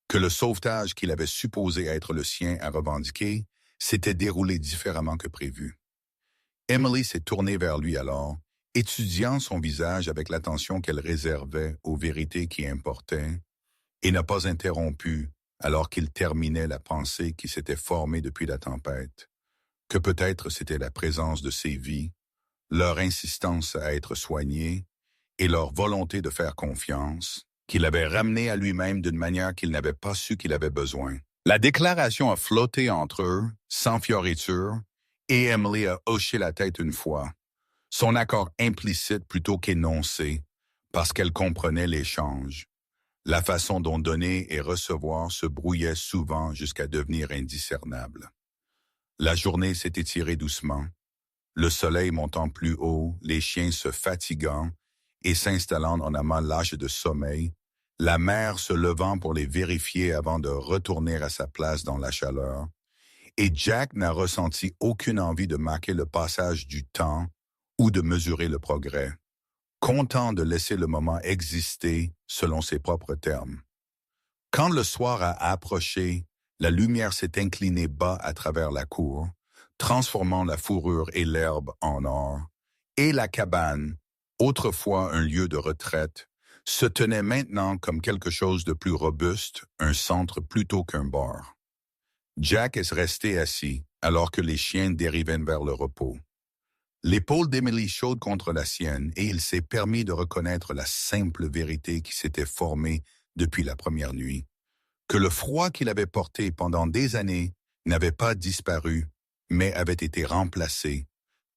que le sauvetage qu'il avait supposé être le sien à revendiquer s'était déroulé différemment que prévu. Emily s'est tournée vers lui alors, étudiant son visage avec l'attention qu'elle réservait aux vérités qui importaient, et n'a pas interrompu alors qu'il terminait la pensée qui s'était formée depuis la tempête, que peut-être c'était la présence de ses vies, leur insistance à être soignés et leur volonté de faire confiance, qu'il avait ramené à lui-même d'une manière qu'il n'avait pas su qu'il avait besoin. La déclaration a flotté entre eux, sans fioriture, et Emily a hoché la tête une fois, son accord implicite plutôt qu'énoncé, parce qu'elle comprenait l'échange. La façon dont donner et recevoir se brouillait souvent jusqu'à devenir indiscernable. La journée s'est étirée doucement, le soleil montant plus haut, les chiens se fatiguant et s'installant en amont lâche de sommeil, la mère se levant pour les vérifier avant de retourner à sa place dans la chaleur, et Jack n'a ressenti aucune envie de marquer le passage du temps ou de mesurer le progrès, content de laisser le moment exister selon ses propres termes. Quand le soir a approché, la lumière s'est inclinée bas à travers la cour, transformant la fourrure et l'herbe en or, et la cabane, autrefois un lieu de retraite, se tenait maintenant comme quelque chose de plus robuste, un centre plutôt qu'un bar. Jack est resté assis, alors que les chiens dérivaient vers le repos. L'épaule d'Emily chaude contre la sienne, et il s'est permis de reconnaître la simple vérité qui s'était formée depuis la première nuit, que le froid qu'il avait porté pendant des années n'avait pas disparu, mais avait été remplacé,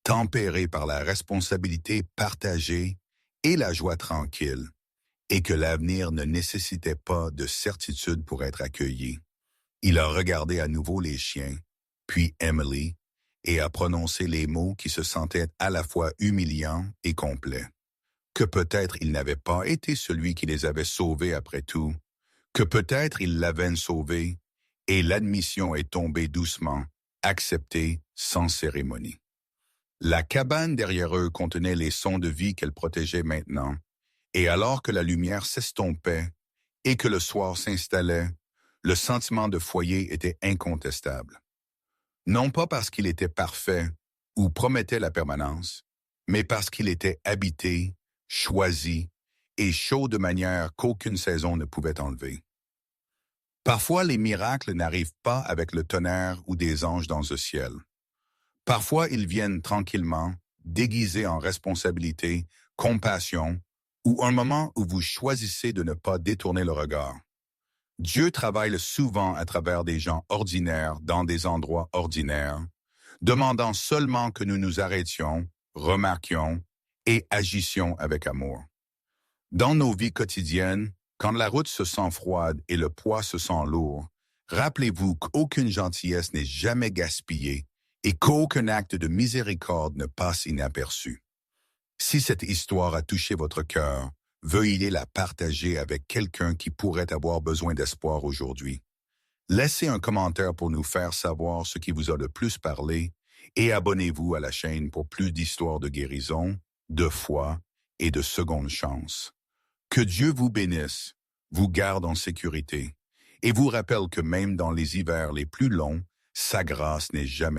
tempéré par la responsabilité partagée et la joie tranquille, et que l'avenir ne nécessitait pas de certitude pour être accueilli. Il a regardé à nouveau les chiens, puis Emily, et a prononcé les mots qui se sentaient à la fois humiliants et complets. Que peut-être il n'avait pas été celui qui les avait sauvés après tout, que peut-être il l'avait sauvé, et l'admission est tombée doucement, acceptée sans cérémonie. La cabane derrière eux contenait les sons de vie qu'elle protégeait maintenant, et alors que la lumière s'estompait et que le soir s'installait, le sentiment de foyer était incontestable. Non pas parce qu'il était parfait ou promettait la permanence, mais parce qu'il était habité, choisi et chaud de manière qu'aucune saison ne pouvait enlever. Parfois, les miracles n'arrivent pas avec le tonnerre ou des anges dans le ciel. Parfois, ils viennent tranquillement, déguisés en responsabilité, compassion, ou un moment où vous choisissez de ne pas détourner le regard. Dieu travaille souvent à travers des gens ordinaires dans des endroits ordinaires, demandant seulement que nous nous arrêtions, remarquions et agissions avec amour. Dans nos vies quotidiennes, quand la route se sent froide et le poids se sent lourd, rappelez-vous qu'aucune gentillesse n'est jamais gaspillée et qu'aucun acte de miséricorde ne passe inaperçu. Si cette histoire a touché votre cœur, veuillez la partager avec quelqu'un qui pourrait avoir besoin d'espoir aujourd'hui. Laissez un commentaire pour nous faire savoir ce qui vous a le plus parlé et abonnez-vous à la chaîne pour plus d'histoires de guérison, de foi et de seconde chance. Que Dieu vous bénisse, vous garde en sécurité et vous rappelle que même dans les hivers les plus longs, sa grâce n'est jamais